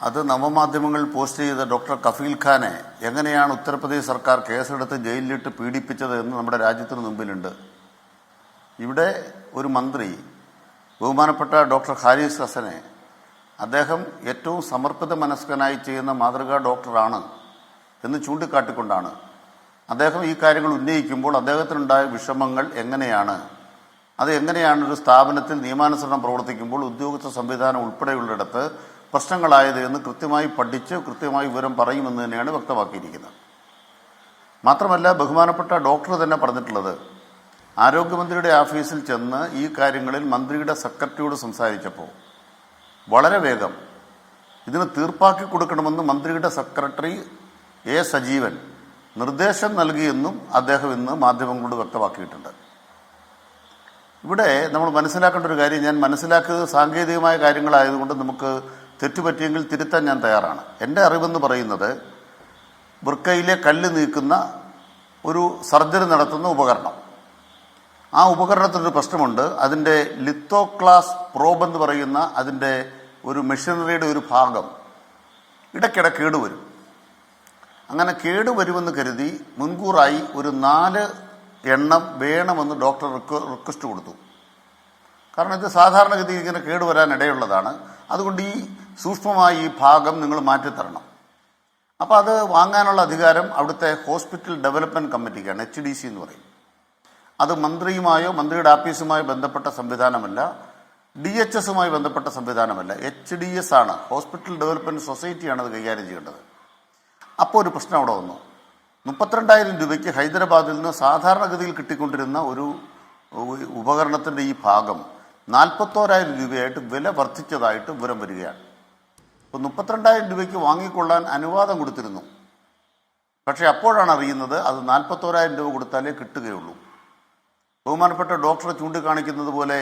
അത് നവമാധ്യമങ്ങളിൽ പോസ്റ്റ് ചെയ്ത ഡോക്ടർ കഫീൽ ഖാനെ എങ്ങനെയാണ് ഉത്തർപ്രദേശ് സർക്കാർ കേസെടുത്ത് ജയിലിലിട്ട് പീഡിപ്പിച്ചത് എന്ന് നമ്മുടെ രാജ്യത്തിന് മുമ്പിലുണ്ട്. ഇവിടെ ഒരു മന്ത്രി, ബഹുമാനപ്പെട്ട ഡോക്ടർ ഹാരിസ് ഹസനെ, അദ്ദേഹം ഏറ്റവും സമർപ്പിത മനസ്കനായി ചെയ്യുന്ന മാതൃകാ ഡോക്ടറാണ് എന്ന് ചൂണ്ടിക്കാട്ടിക്കൊണ്ടാണ് അദ്ദേഹം ഈ കാര്യങ്ങൾ ഉന്നയിക്കുമ്പോൾ അദ്ദേഹത്തിനുണ്ടായ വിഷമങ്ങൾ എങ്ങനെയാണ്, അത് എങ്ങനെയാണ് ഒരു സ്ഥാപനത്തിൽ നിയമാനുസരണം പ്രവർത്തിക്കുമ്പോൾ ഉദ്യോഗസ്ഥ സംവിധാനം ഉൾപ്പെടെയുള്ളിടത്ത് പ്രശ്നങ്ങളായത് എന്ന് കൃത്യമായി പഠിച്ച് കൃത്യമായി വിവരം പറയുമെന്ന് തന്നെയാണ് വ്യക്തമാക്കിയിരിക്കുന്നത്. മാത്രമല്ല, ബഹുമാനപ്പെട്ട ഡോക്ടർ തന്നെ പറഞ്ഞിട്ടുള്ളത്, ആരോഗ്യമന്ത്രിയുടെ ഓഫീസിൽ ചെന്ന് ഈ കാര്യങ്ങളിൽ മന്ത്രിയുടെ സെക്രട്ടറിയോട് സംസാരിച്ചപ്പോൾ വളരെ വേഗം ഇതിന് തീർപ്പാക്കി കൊടുക്കണമെന്ന് മന്ത്രിയുടെ സെക്രട്ടറി എ സജീവൻ നിർദ്ദേശം നൽകിയെന്നും അദ്ദേഹം ഇന്ന് മാധ്യമങ്ങളോട് വ്യക്തമാക്കിയിട്ടുണ്ട്. ഇവിടെ നമ്മൾ മനസ്സിലാക്കേണ്ട ഒരു കാര്യം, ഞാൻ മനസ്സിലാക്കിയത് സാങ്കേതികമായ കാര്യങ്ങളായതുകൊണ്ട് നമുക്ക് തെറ്റുപറ്റിയെങ്കിൽ തിരുത്താൻ ഞാൻ തയ്യാറാണ്. എൻ്റെ അറിവെന്ന് പറയുന്നത് വൃക്കയിലെ കല്ല് നീക്കുന്ന ഒരു സർജറി നടത്തുന്ന ഉപകരണം, ആ ഉപകരണത്തിനൊരു പ്രശ്നമുണ്ട്. അതിൻ്റെ ലിത്തോക്ലാസ് പ്രോബ് എന്ന് പറയുന്ന അതിൻ്റെ ഒരു മെഷീനറിയുടെ ഒരു ഭാഗം ഇടയ്ക്കിടെ കേടുവരും. അങ്ങനെ കേടുവരുമെന്ന് കരുതി മുൻകൂറായി ഒരു 4 എണ്ണം വേണമെന്ന് ഡോക്ടർ റിക്വസ്റ്റ് കൊടുത്തു. കാരണം ഇത് സാധാരണഗതി ഇങ്ങനെ കേടുവരാൻ ഇടയുള്ളതാണ്. അതുകൊണ്ട് ഈ സൂക്ഷ്മമായി ഈ ഭാഗം നിങ്ങൾ മാറ്റിത്തരണം. അപ്പോൾ അത് വാങ്ങാനുള്ള അധികാരം അവിടുത്തെ ഹോസ്പിറ്റൽ ഡെവലപ്മെൻറ്റ് കമ്മിറ്റിക്കാണ്, HDC എന്ന് പറയും. അത് മന്ത്രിയുമായോ മന്ത്രിയുടെ ആഫീസുമായോ ബന്ധപ്പെട്ട സംവിധാനമല്ല, DHSുമായി ബന്ധപ്പെട്ട സംവിധാനമല്ല, HDS ആണ്, ഹോസ്പിറ്റൽ ഡെവലപ്മെൻറ്റ് സൊസൈറ്റിയാണ് അത് കൈകാര്യം ചെയ്യേണ്ടത്. അപ്പോൾ ഒരു പ്രശ്നം അവിടെ വന്നു. 32,000 രൂപയ്ക്ക് ഹൈദരാബാദിൽ നിന്ന് സാധാരണഗതിയിൽ കിട്ടിക്കൊണ്ടിരുന്ന ഒരു ഉപകരണത്തിൻ്റെ ഈ ഭാഗം 41,000 രൂപയായിട്ട് വില വർദ്ധിച്ചതായിട്ട് വിവരം വരികയാണ്. അപ്പോൾ 32,000 രൂപയ്ക്ക് വാങ്ങിക്കൊള്ളാൻ അനുവാദം കൊടുത്തിരുന്നു. പക്ഷേ അപ്പോഴാണ് അറിയുന്നത് അത് 41,000 രൂപ കൊടുത്താലേ കിട്ടുകയുള്ളൂ. ബഹുമാനപ്പെട്ട ഡോക്ടറെ ചൂണ്ടിക്കാണിക്കുന്നത് പോലെ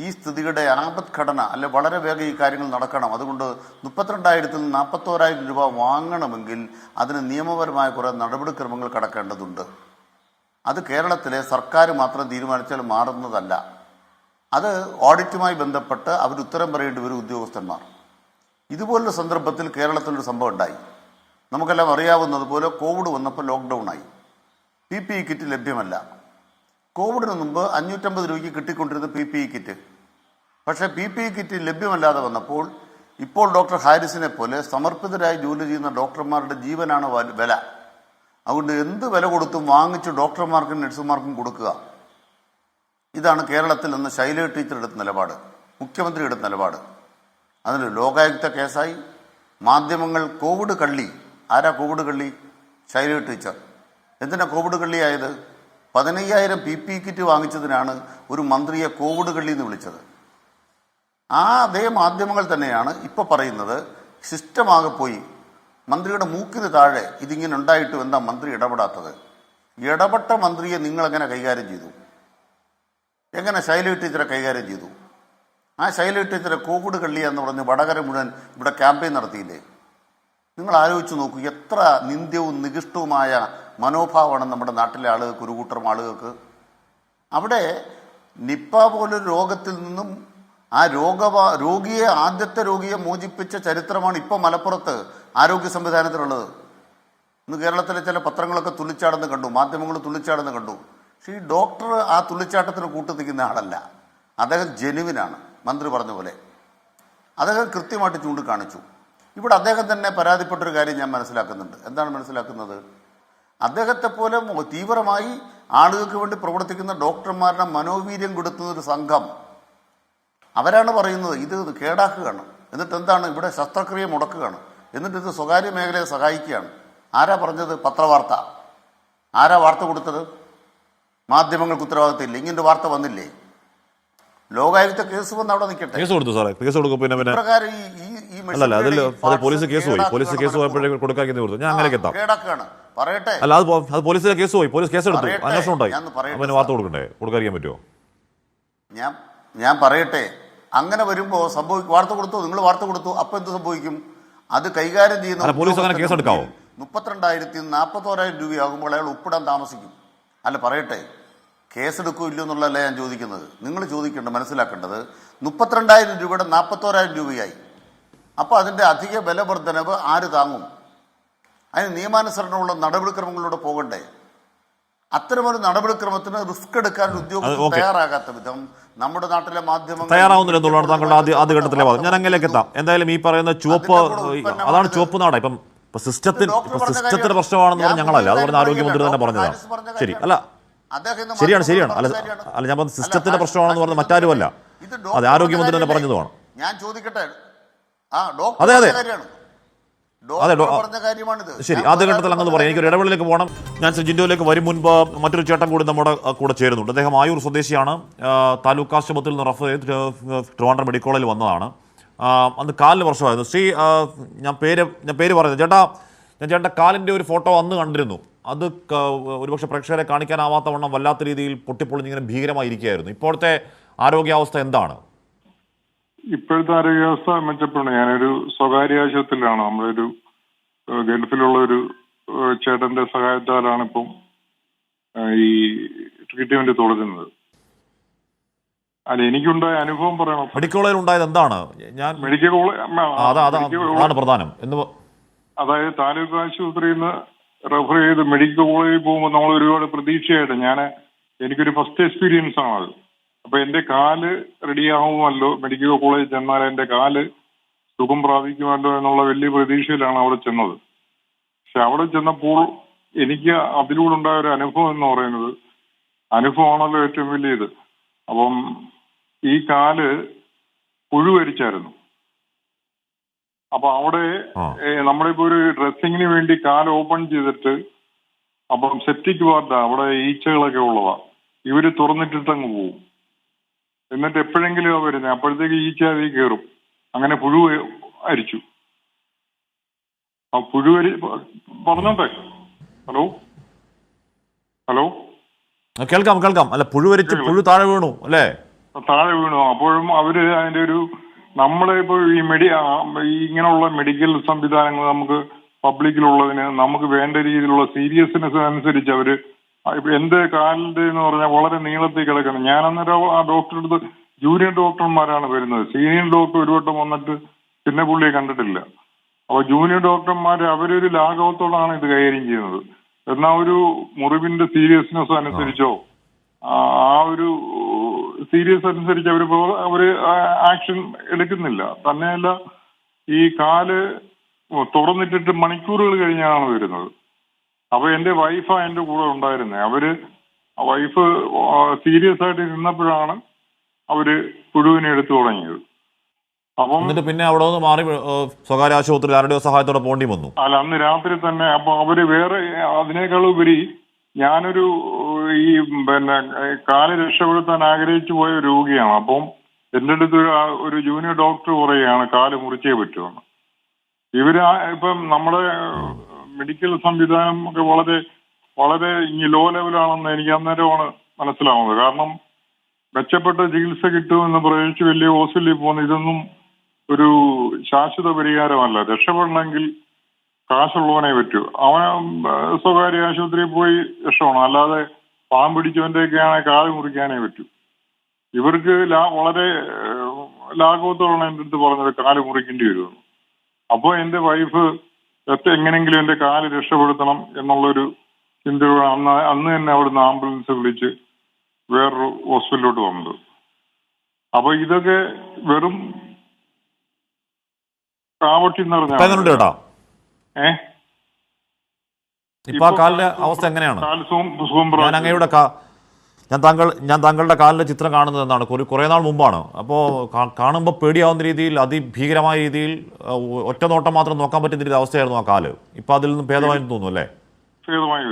ഈ സ്ഥിതിയുടെ ആപത്ഘടന അല്ലെ വളരെ വേഗം ഈ കാര്യങ്ങൾ നടക്കണം. അതുകൊണ്ട് 32,000-ൽ നിന്ന് 41,000 രൂപ വാങ്ങണമെങ്കിൽ അതിന് നിയമപരമായ കുറേ നടപടിക്രമങ്ങൾ കടക്കേണ്ടതുണ്ട്. അത് കേരളത്തിലെ സർക്കാർ മാത്രം തീരുമാനിച്ചാൽ മാറുന്നതല്ല. അത് ഓഡിറ്റുമായി ബന്ധപ്പെട്ട് അവർ ഉത്തരം പറയേണ്ടി വരും ഉദ്യോഗസ്ഥന്മാർ. ഇതുപോലൊരു സന്ദർഭത്തിൽ കേരളത്തിലൊരു സംഭവം ഉണ്ടായി. നമുക്കെല്ലാം അറിയാവുന്നതുപോലെ കോവിഡ് വന്നപ്പോൾ ലോക്ക്ഡൗണായി, PPE കിറ്റ് ലഭ്യമല്ല. കോവിഡിന് മുമ്പ് 550 രൂപയ്ക്ക് കിട്ടിക്കൊണ്ടിരുന്ന PPE കിറ്റ്, പക്ഷേ PPE കിറ്റ് ലഭ്യമല്ലാതെ വന്നപ്പോൾ ഇപ്പോൾ ഡോക്ടർ ഹാരിസിനെ പോലെ സമർപ്പിതരായി ജോലി ചെയ്യുന്ന ഡോക്ടർമാരുടെ ജീവനാണ് വില. അതുകൊണ്ട് എന്ത് വില കൊടുത്തും വാങ്ങിച്ച് ഡോക്ടർമാർക്കും നഴ്സുമാർക്കും കൊടുക്കുക. ഇതാണ് കേരളത്തിൽ നിന്ന് ശൈലജ ടീച്ചർ എടുത്ത നിലപാട്, മുഖ്യമന്ത്രി എടുത്ത നിലപാട്. അതിന് ലോകായുക്ത കേസായി. മാധ്യമങ്ങൾ കോവിഡ് കള്ളി. ആരാ കോവിഡ് കള്ളി? ശൈലജ ടീച്ചർ. എന്തിനാ കോവിഡ് കള്ളിയായത്? 15,000 PPE കിറ്റ് വാങ്ങിച്ചതിനാണ് ഒരു മന്ത്രിയെ കോവിഡ് കള്ളി എന്ന് വിളിച്ചത്. ആ അതേ മാധ്യമങ്ങൾ തന്നെയാണ് ഇപ്പോൾ പറയുന്നത് സിസ്റ്റമാകെ പോയി, മന്ത്രിയുടെ മൂക്കിന് താഴെ ഇതിങ്ങനെ ഉണ്ടായിട്ടും എന്താ മന്ത്രി ഇടപെടാത്തത്? ഇടപെട്ട മന്ത്രിയെ നിങ്ങളെങ്ങനെ കൈകാര്യം ചെയ്തു? എങ്ങനെ ശൈലജ ടീച്ചറെ കൈകാര്യം ചെയ്തു? ആ ശൈലജ ടീച്ചറെ കോവിഡ് കള്ളി എന്ന് പറഞ്ഞ് വടകര മുഴുവൻ ഇവിടെ ക്യാമ്പയിൻ നടത്തിയില്ലേ? നിങ്ങൾ ആലോചിച്ച് നോക്കൂ, എത്ര നിന്ദ്യവും നികൃഷ്ടവുമായ മനോഭാവമാണ് നമ്മുടെ നാട്ടിലെ ആളുകൾക്ക്, ഒരു കൂട്ടം ആളുകൾക്ക്. അവിടെ നിപ്പ പോലൊരു രോഗത്തിൽ നിന്നും ആ ആദ്യത്തെ രോഗിയെ മോചിപ്പിച്ച ചരിത്രമാണ് ഇപ്പോൾ മലപ്പുറത്ത് ആരോഗ്യ സംവിധാനത്തിലുള്ളത്. ഇന്ന് കേരളത്തിലെ ചില പത്രങ്ങളൊക്കെ തുള്ളിച്ചാടുന്ന കണ്ടു, മാധ്യമങ്ങൾ തുള്ളിച്ചാടുന്ന കണ്ടു. പക്ഷേ ഈ ഡോക്ടർ ആ തുള്ളിച്ചാട്ടത്തിന് കൂട്ടു നിൽക്കുന്ന ആളല്ല. അദ്ദേഹം ജെനുവിനാണ്. മന്ത്രി പറഞ്ഞ പോലെ അദ്ദേഹം കൃത്യമായിട്ട് ചൂണ്ടിക്കാണിച്ചു. ഇവിടെ അദ്ദേഹം തന്നെ പരാതിപ്പെട്ടൊരു കാര്യം ഞാൻ മനസ്സിലാക്കുന്നുണ്ട്. എന്താണ് മനസ്സിലാക്കുന്നത്? അദ്ദേഹത്തെ പോലെ തീവ്രമായി ആളുകൾക്ക് വേണ്ടി പ്രവർത്തിക്കുന്ന ഡോക്ടർമാരുടെ മനോവീര്യം കൊടുക്കുന്ന ഒരു സംഘം അവരാണ് പറയുന്നത് ഇത് കേടാക്കുകയാണ്, എന്നിട്ട് എന്താണ് ഇവിടെ ശസ്ത്രക്രിയ മുടക്കുകയാണ്, എന്നിട്ട് ഇത് സ്വകാര്യ മേഖലയെ സഹായിക്കുകയാണ്. ആരാ പറഞ്ഞത്? പത്രവാർത്ത. ആരാ വാർത്ത കൊടുത്തത്? മാധ്യമങ്ങൾക്ക് ഉത്തരവാദിത്തമില്ല. ഇങ്ങനൊരു വാർത്ത വന്നില്ലേ? ലോകായുക്ത കേസ് വന്ന് അവിടെ നിൽക്കട്ടെ. കേസ് കൊടുത്തു സാറേ, കേസ് കൊടുക്കും. പിന്നെ പ്രകാരം അല്ല അതിൽ പോലീസ് കേസ് പോയി, പോലീസ് കേസ് പോയപ്പോഴേക്കും കൊടുക്കാൻ കൊടുത്തു. ഞാൻ അങ്ങനെ എത്താം. കേടാക്കുകയാണ് പറയട്ടെ. അല്ല അത് പോലീസിലെ കേസ് പോയി, പോലീസ് കേസ് എടുത്തു, അന്വേഷണം ഉണ്ടായി. പിന്നെ വാർത്ത കൊടുക്കണ്ടേ? കൊടുക്കാതിരിക്കാൻ പറ്റുമോ? ഞാൻ പറയട്ടെ. അങ്ങനെ വരുമ്പോ വാർത്ത കൊടുത്തു, നിങ്ങൾ വാർത്ത കൊടുത്തു, അപ്പൊ എന്ത് സംഭവിക്കും? അത് കൈകാര്യം ചെയ്യുന്ന പോലീസ് അങ്ങനെ കേസ് എടുക്കാവോ? 32,000 41,000 രൂപയാകുമ്പോൾ അയാൾ ഒപ്പിടാൻ താമസിക്കും. അല്ല പറയട്ടെ, കേസെടുക്കൂ ഇല്ലയോ എന്നുള്ളതല്ല ഞാൻ ചോദിക്കുന്നത്. നിങ്ങൾ ചോദിക്കേണ്ടത്, മനസ്സിലാക്കേണ്ടത് 32,000 രൂപയുടെ 41,000 രൂപയായി. അപ്പോൾ അതിൻ്റെ അധിക ബലവർദ്ധനവ് ആര് താങ്ങും? അതിന് നിയമാനുസരണമുള്ള നടപടിക്രമങ്ങളിലൂടെ പോകണ്ടേ? അത്തരമൊരു നടപടിക്രമത്തിന് റിസ്ക് എടുക്കാൻ ഉദ്യോഗസ്ഥർ തയ്യാറാകാത്ത വിധം നമ്മുടെ നാട്ടിലെ മാധ്യമങ്ങൾ തയ്യാറാവുന്നില്ല എന്നുള്ളതാണ് താങ്കളുടെ ആദ്യഘട്ടത്തിലെ വാദം. ഞാൻ അങ്ങനെയൊക്കെ എത്താം. എന്തായാലും ഈ പറയുന്ന ചുവപ്പ്, അതാണ് ചുവപ്പ് നാട. ഇപ്പം സിസ്റ്റത്തിന്റെ പ്രശ്നമാണെന്ന് പറഞ്ഞാൽ ഞങ്ങളല്ല, അത് പറഞ്ഞ ആരോഗ്യമന്ത്രി തന്നെ പറഞ്ഞതാണ്. ശരി, അല്ല ശരിയാണ്. അല്ല ഞാൻ പറഞ്ഞ സിസ്റ്റത്തിന്റെ പ്രശ്നമാണെന്ന് പറഞ്ഞ മറ്റാരുമല്ല, അതെ ആരോഗ്യമന്ത്രി തന്നെ പറഞ്ഞതുമാണ്. ഞാൻ ചോദിക്കട്ടെ, ശരി, ആദ്യഘട്ടത്തിൽ അങ്ങനെ പറയാം. എനിക്കൊരു ഇടവേളയിലേക്ക് പോകണം. ഞാൻ ജിൻഡോയിലേക്ക് വരും മുൻപ് മറ്റൊരു ചേട്ടൻ കൂടി നമ്മുടെ കൂടെ ചേരുന്നുണ്ട്. അദ്ദേഹം ആയൂർ സ്വദേശിയാണ്. താലൂക്ക് ആശുപത്രിയിൽ നിന്ന് റഫർ ചെയ്ത് ട്രിവാൻഡ്രം മെഡിക്കൽ കോളേജിൽ വന്നതാണ്. അന്ന് കാലിന് പ്രശ്നമായിരുന്നു. ഞാൻ പേര് പറയുന്നത് ചേട്ടാ കാലിൻ്റെ ഒരു ഫോട്ടോ അന്ന് കണ്ടിരുന്നു. അത് ഒരുപക്ഷെ പ്രേക്ഷകരെ കാണിക്കാനാവാത്ത വണ്ണം വല്ലാത്ത രീതിയിൽ പൊട്ടിപ്പൊളിഞ്ഞിങ്ങനെ ഭീകരമായിരിക്കുകയായിരുന്നു. ഇപ്പോഴത്തെ ആരോഗ്യാവസ്ഥ എന്താണ്? ഇപ്പോഴത്തെ ആരോഗ്യാവസ്ഥ മെച്ചപ്പെടുന്നു. ഞാനൊരു സ്വകാര്യ ആശുപത്രിയിലാണ്. നമ്മളൊരു ഗൾഫിലുള്ള ഒരു ചേട്ടന്റെ സഹായത്താലാണ് ഇപ്പം ഈ ട്രീറ്റ്മെന്റ് തുടരുന്നത്. അല്ല, എനിക്കുണ്ടായ അനുഭവം പറയണം. മെഡിക്കൽ കോളേജിൽ ഉണ്ടായത് എന്താണ്? മെഡിക്കൽ കോളേജ് പ്രധാനം എന്ന്, അതായത് താലൂക്ക് ആശുപത്രിയിൽ നിന്ന് റെഫർ ചെയ്ത് മെഡിക്കൽ കോളേജിൽ പോകുമ്പോൾ നമ്മൾ ഒരുപാട് പ്രതീക്ഷയായിട്ട് എനിക്കൊരു ഫസ്റ്റ് എക്സ്പീരിയൻസ് ആണ് അത്. അപ്പൊ എന്റെ കാല് റെഡിയാവുമല്ലോ, മെഡിക്കൽ കോളേജിൽ ചെന്നാൽ എന്റെ കാല് സുഖം പ്രാപിക്കുമല്ലോ എന്നുള്ള വലിയ പ്രതീക്ഷയിലാണ് അവിടെ ചെന്നത്. പക്ഷെ അവിടെ ചെന്നപ്പോൾ എനിക്ക് അതിലൂടെ ഉണ്ടായ ഒരു അനുഭവം എന്ന് പറയുന്നത്, അനുഭവമാണല്ലോ ഏറ്റവും വലിയത്. അപ്പം ഈ കാല് പുഴുവരിച്ചായിരുന്നു. അപ്പൊ അവിടെ നമ്മളിപ്പോ ഒരു ഡ്രസ്സിങ്ങിന് വേണ്ടി കാല് ഓപ്പൺ ചെയ്തിട്ട്, അപ്പം സെപ്റ്റിക് വാർഡാ, അവിടെ ഈച്ചകളൊക്കെ ഉള്ളതാ, ഇവര് തുറന്നിട്ടിട്ടങ്ങ് പോവും. എന്നിട്ട് എപ്പോഴെങ്കിലും വരുന്നത്, അപ്പോഴത്തേക്ക് ഈച്ച അതിൽ കയറും. അങ്ങനെ പുഴു അരിച്ചു. ആ പറഞ്ഞോട്ടെ. ഹലോ കേൾക്കാം. അല്ല, പുഴു താഴെ വീണു അല്ലേ? താഴെ വീണു. അപ്പോഴും അവര് അതിന്റെ ഒരു, നമ്മളെ ഇപ്പൊ ഈ ഇങ്ങനെയുള്ള മെഡിക്കൽ സംവിധാനങ്ങൾ നമുക്ക് പബ്ലിക്കിലുള്ളതിന് നമുക്ക് വേണ്ട രീതിയിലുള്ള സീരിയസ്നെസ് അനുസരിച്ച് അവര്, എന്റെ കാലിന്റെ എന്ന് പറഞ്ഞാൽ വളരെ നീളത്തിൽ കിടക്കണം. ഞാൻ അന്നേരം ആ ഡോക്ടറെ അടുത്ത്, ജൂനിയർ ഡോക്ടർമാരാണ് വരുന്നത്. സീനിയർ ഡോക്ടർ ഒരു വട്ടം വന്നിട്ട് പിന്നെ പുള്ളിയെ കണ്ടിട്ടില്ല. അപ്പൊ ജൂനിയർ ഡോക്ടർമാർ അവരൊരു ലാഘവത്തോടാണ് ഇത് കൈകാര്യം ചെയ്യുന്നത്. എന്നാൽ ഒരു മുറിവിന്റെ സീരിയസ്നെസ് അനുസരിച്ചോ ആ ഒരു സീരിയസ് അനുസരിച്ച് അവര് ആക്ഷൻ എടുക്കുന്നില്ല. തന്നെയല്ല, ഈ കാല് തുറന്നിട്ടിട്ട് മണിക്കൂറുകൾ കഴിഞ്ഞാണ് വരുന്നത്. അപ്പൊ എന്റെ വൈഫാ എന്റെ കൂടെ ഉണ്ടായിരുന്നത്. വൈഫ് സീരിയസ് ആയിട്ട് നിന്നപ്പോഴാണ് അവര് പുഴുവിനെ എടുത്തു തുടങ്ങിയത്. അപ്പം എന്നിട്ട് പിന്നെ അവിടെ നിന്ന് മാറി സ്വകാര്യ ആശുപത്രിയിൽ ആരുടെയോ സഹായത്തോടെ പോണ്ടി വന്നു. അല്ല, അന്ന് രാത്രി തന്നെ. അപ്പൊ അവര് വേറെ അതിനേക്കാളുപരി ഞാനൊരു ഈ കാല് രക്ഷപ്പെടുത്താൻ ആഗ്രഹിച്ചു പോയ രോഗിയാണ്. അപ്പം എന്റെ അടുത്ത് ഒരു ജൂനിയർ ഡോക്ടർ പറയുകയാണ് കാല് മുറിച്ചേ പറ്റുമെന്ന്. ഇവര് ഇപ്പം നമ്മുടെ മെഡിക്കൽ സംവിധാനം ഒക്കെ വളരെ വളരെ ലോ ലെവലാണെന്ന് എനിക്ക് അന്നേരമാണ് മനസ്സിലാവുന്നത്. കാരണം മെച്ചപ്പെട്ട ചികിത്സ കിട്ടുമെന്ന് പ്രതീക്ഷിച്ച് വലിയ ഹോസ്പിറ്റലിൽ പോകുന്ന ഇതൊന്നും ഒരു ശാശ്വത പരിഹാരമല്ല. രക്ഷപ്പെടണമെങ്കിൽ കാശുള്ളവനെ പറ്റൂ. അവൻ സ്വകാര്യ ആശുപത്രിയിൽ പോയി രക്ഷപ്പെടണം. അല്ലാതെ പാമ്പ് പിടിച്ചവന്റെയൊക്കെയാണെ കാല് മുറിക്കാനേ പറ്റൂ. ഇവർക്ക് വളരെ ലാഘവത്തോടാണ് എൻ്റെ അടുത്ത് പറഞ്ഞത് കാല് മുറിക്കേണ്ടി വരുമെന്ന്. അപ്പോൾ എന്റെ വൈഫ് എങ്ങനെങ്കിലും എന്റെ കാല് രക്ഷപ്പെടുത്തണം എന്നുള്ളൊരു ചിന്തയോടെ അന്ന് തന്നെ അവിടുന്ന് ആംബുലൻസ് വിളിച്ച് വേറൊരു ഹോസ്പിറ്റലിലോട്ട് വന്നത്. അപ്പൊ ഇതൊക്കെ വെറും കാവട്ടി എന്ന് ഇപ്പൊ എങ്ങനെയുണ്ട് ചേട്ടാ? ഏഹ് ഇപ്പൊ ആ കാലിന്റെ അവസ്ഥ എങ്ങനെയാണ്? ഞാൻ അങ്ങയുടെ ഞാൻ താങ്കളുടെ കാലിന്റെ ചിത്രം കാണുന്നത് എന്നാണ് കുറെ നാൾ മുമ്പാണ്. അപ്പോൾ കാണുമ്പോൾ പേടിയാവുന്ന രീതിയിൽ അതിഭീകരമായ രീതിയിൽ ഒറ്റ നോട്ടം മാത്രം നോക്കാൻ പറ്റുന്ന രീതിയിൽ അവസ്ഥയായിരുന്നു ആ കാല്. ഇപ്പൊ അതിൽ നിന്നും ഭേദമായി തോന്നുന്നു അല്ലേ? ഭേദമായി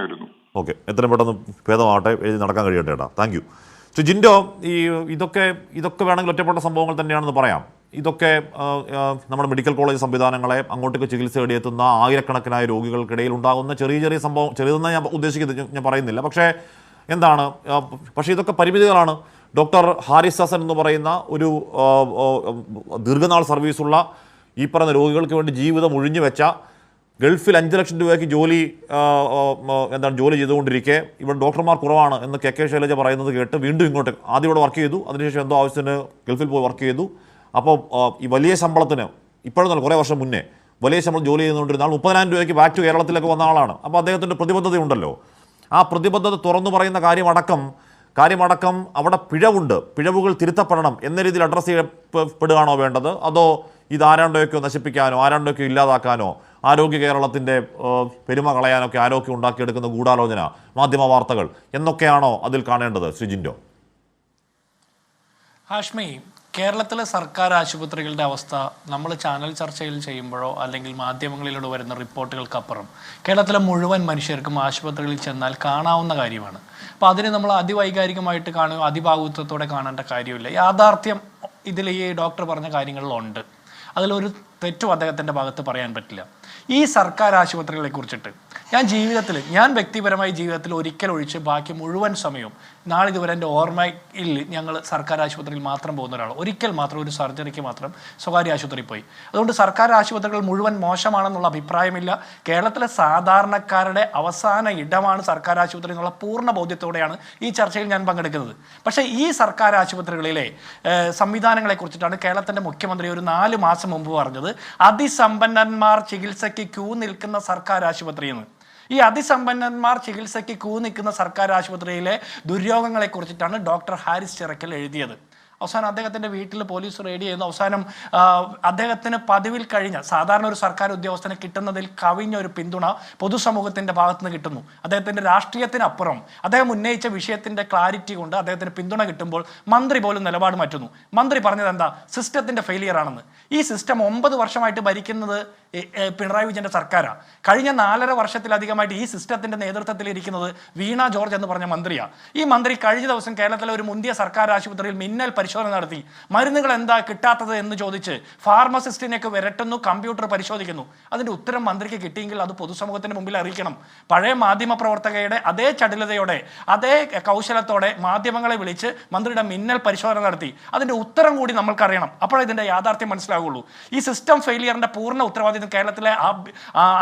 വരുന്നു. ഓക്കെ, എത്രയും പെട്ടെന്ന് ഭേദമാവട്ടെ, എഴുതി നടക്കാൻ കഴിയട്ടെ ചേട്ടാ. Thank you. ജിൻഡോ, ഇതൊക്കെ വേണമെങ്കിൽ ഒറ്റപ്പെട്ട സംഭവങ്ങൾ തന്നെയാണെന്ന് പറയാം. ഇതൊക്കെ നമ്മുടെ മെഡിക്കൽ കോളേജ് സംവിധാനങ്ങളെ അങ്ങോട്ടേക്ക് ചികിത്സ തേടിയെത്തുന്ന ആയിരക്കണക്കിനായ രോഗികൾക്കിടയിൽ ഉണ്ടാകുന്ന ചെറിയ സംഭവം, ചെറിയതെന്ന് ഞാൻ ഉദ്ദേശിക്കുന്നത് ഞാൻ പറയുന്നില്ല. പക്ഷേ ഇതൊക്കെ പരിമിതികളാണ്. ഡോക്ടർ ഹാരിസ് ഹസൻ എന്ന് പറയുന്ന ഒരു ദീർഘനാൾ സർവീസുള്ള ഈ പറയുന്ന രോഗികൾക്ക് വേണ്ടി ജീവിതം ഒഴിഞ്ഞു വെച്ച, ഗൾഫിൽ 5 ലക്ഷം രൂപയ്ക്ക് ജോലി ചെയ്തുകൊണ്ടിരിക്കെ ഇവിടെ ഡോക്ടർമാർ കുറവാണ് എന്ന് കെ ശൈലജ പറയുന്നത് കേട്ട് വീണ്ടും ഇങ്ങോട്ട് ആദ്യം ഇവിടെ വർക്ക് ചെയ്തു, അതിനുശേഷം എന്തോ ആവശ്യത്തിന് ഗൾഫിൽ പോയി വർക്ക് ചെയ്തു. അപ്പോൾ ഈ വലിയ ശമ്പളത്തിന് ഇപ്പോഴൊന്നും കുറേ വർഷം മുന്നേ വലിയ ശമ്പളം ജോലി ചെയ്തുകൊണ്ടിരുന്ന ആൾ 30,000 രൂപയ്ക്ക് ബാക്ക് ടു കേരളത്തിലേക്ക് വന്ന ആളാണ്. അപ്പോൾ അദ്ദേഹത്തിൻ്റെ പ്രതിബദ്ധതയുണ്ടല്ലോ. ആ പ്രതിബദ്ധത തുറന്നു പറയുന്ന കാര്യമടക്കം അവിടെ പിഴവുകൾ തിരുത്തപ്പെടണം എന്ന രീതിയിൽ അഡ്രസ്സ് ചെയ്യപ്പെടുകയാണോ വേണ്ടത്? അതോ ഇത് ആരാണ്ടൊക്കെയോ നശിപ്പിക്കാനോ ആരാണ്ടൊക്കെയോ ഇല്ലാതാക്കാനോ ആരോഗ്യ കേരളത്തിൻ്റെ പെരുമ കളയാനൊക്കെ ആരോഗ്യം ഉണ്ടാക്കിയെടുക്കുന്ന ഗൂഢാലോചന, മാധ്യമ വാർത്തകൾ എന്നൊക്കെയാണോ അതിൽ കാണേണ്ടത്? ശ്രീ ജിൻഡോ. ഹാഷ്മി, കേരളത്തിലെ സർക്കാർ ആശുപത്രികളുടെ അവസ്ഥ നമ്മൾ ചാനൽ ചർച്ചയിൽ ചെയ്യുമ്പോഴോ അല്ലെങ്കിൽ മാധ്യമങ്ങളിലൂടെ വരുന്ന റിപ്പോർട്ടുകൾക്കപ്പുറം കേരളത്തിലെ മുഴുവൻ മനുഷ്യർക്കും ആശുപത്രികളിൽ ചെന്നാൽ കാണാവുന്ന കാര്യമാണ്. അപ്പോൾ അതിന് നമ്മൾ അതിവൈകാരികമായിട്ട് കാണുക, അതിഭാവുകത്വത്തോടെ കാണേണ്ട കാര്യമില്ല. യാഥാർത്ഥ്യം ഇതിൽ ഈ ഡോക്ടർ പറഞ്ഞ കാര്യങ്ങളിലുണ്ട്. അതിലൊരു തെറ്റും അദ്ദേഹത്തിൻ്റെ ഭാഗത്ത് പറയാൻ പറ്റില്ല. ഈ സർക്കാർ ആശുപത്രികളെ കുറിച്ചിട്ട് ഞാൻ വ്യക്തിപരമായി ജീവിതത്തിൽ ഒരിക്കൽ ഒഴിച്ച് ബാക്കി മുഴുവൻ സമയവും നാളിതുവരെ എൻ്റെ ഓർമ്മയിൽ ഞങ്ങൾ സർക്കാർ ആശുപത്രിയിൽ മാത്രം പോകുന്ന ഒരാൾ. ഒരിക്കൽ മാത്രം ഒരു സർജറിക്ക് മാത്രം സ്വകാര്യ ആശുപത്രിയിൽ പോയി. അതുകൊണ്ട് സർക്കാർ ആശുപത്രികൾ മുഴുവൻ മോശമാണെന്നുള്ള അഭിപ്രായമില്ല. കേരളത്തിലെ സാധാരണക്കാരുടെ അവസാന ഇടമാണ് സർക്കാർ ആശുപത്രി എന്നുള്ള പൂർണ്ണ ബോധ്യത്തോടെയാണ് ഈ ചർച്ചയിൽ ഞാൻ പങ്കെടുക്കുന്നത്. പക്ഷേ ഈ സർക്കാർ ആശുപത്രികളിലെ സംവിധാനങ്ങളെ കുറിച്ചിട്ടാണ് കേരളത്തിൻ്റെ മുഖ്യമന്ത്രി ഒരു 4 മാസം മുമ്പ് പറഞ്ഞത് അതിസമ്പന്നന്മാർ ചികിത്സയ്ക്ക് ക്യൂ നിൽക്കുന്ന സർക്കാർ ആശുപത്രിയെന്ന്. ഈ അതിസമ്പന്നന്മാർ ചികിത്സയ്ക്ക് ക്യൂ നിൽക്കുന്ന സർക്കാർ ആശുപത്രിയിലെ ദുര്യോഗങ്ങളെ കുറിച്ചിട്ടാണ് ഡോക്ടർ ഹാരിസ് ചിറക്കൽ എഴുതിയത്. അവസാനം അദ്ദേഹത്തിൻ്റെ വീട്ടിൽ പോലീസ് റെയ്ഡ് ചെയ്യുന്നു. അവസാനം അദ്ദേഹത്തിന് പതിവിൽ കഴിഞ്ഞ സാധാരണ ഒരു സർക്കാർ ഉദ്യോഗസ്ഥന് കിട്ടുന്നതിൽ കവിഞ്ഞ ഒരു പിന്തുണ പൊതുസമൂഹത്തിൻ്റെ ഭാഗത്തുനിന്ന് കിട്ടുന്നു. അദ്ദേഹത്തിൻ്റെ രാഷ്ട്രീയത്തിനപ്പുറം അദ്ദേഹം ഉന്നയിച്ച വിഷയത്തിൻ്റെ ക്ലാരിറ്റി കൊണ്ട് അദ്ദേഹത്തിന് പിന്തുണ കിട്ടുമ്പോൾ മന്ത്രി പോലും നിലപാട് മാറ്റുന്നു. മന്ത്രി പറഞ്ഞത് എന്താ? സിസ്റ്റത്തിൻ്റെ ഫെയിലിയർ ആണെന്ന്. ഈ സിസ്റ്റം 9 വർഷമായിട്ട് ഭരിക്കുന്നത് പിണറായി വിജയൻ്റെ സർക്കാരാണ്. കഴിഞ്ഞ 4.5 വർഷത്തിലധികമായിട്ട് ഈ സിസ്റ്റത്തിൻ്റെ നേതൃത്വത്തിൽ ഇരിക്കുന്നത് വീണ ജോർജ് എന്ന് പറഞ്ഞ മന്ത്രിയാണ്. ഈ മന്ത്രി കഴിഞ്ഞ ദിവസം കേരളത്തിലെ ഒരു മുന്തിയ സർക്കാർ ആശുപത്രിയിൽ മിന്നൽ പരിശോധന നടത്തി. മരുന്നുകൾ എന്താ കിട്ടാത്തത് എന്ന് ചോദിച്ച് ഫാർമസിസ്റ്റിനെയൊക്കെ വിരട്ടുന്നു, കമ്പ്യൂട്ടർ പരിശോധിക്കുന്നു. അതിൻ്റെ ഉത്തരം മന്ത്രിക്ക് കിട്ടിയെങ്കിൽ അത് പൊതുസമൂഹത്തിന് മുമ്പിൽ അറിയിക്കണം. പഴയ മാധ്യമ പ്രവർത്തകയുടെ അതേ ചടുലതയോടെ അതേ കൗശലത്തോടെ മാധ്യമങ്ങളെ വിളിച്ച് മന്ത്രിയുടെ മിന്നൽ പരിശോധന നടത്തി. അതിൻ്റെ ഉത്തരം കൂടി നമ്മൾക്കറിയണം. അപ്പോഴേ ഇതിൻ്റെ യാഥാർത്ഥ്യം മനസ്സിലാവുള്ളൂ. ഈ സിസ്റ്റം ഫെയിലിയറിൻ്റെ പൂർണ്ണ ഉത്തരവാദിത്വം കേരളത്തിലെ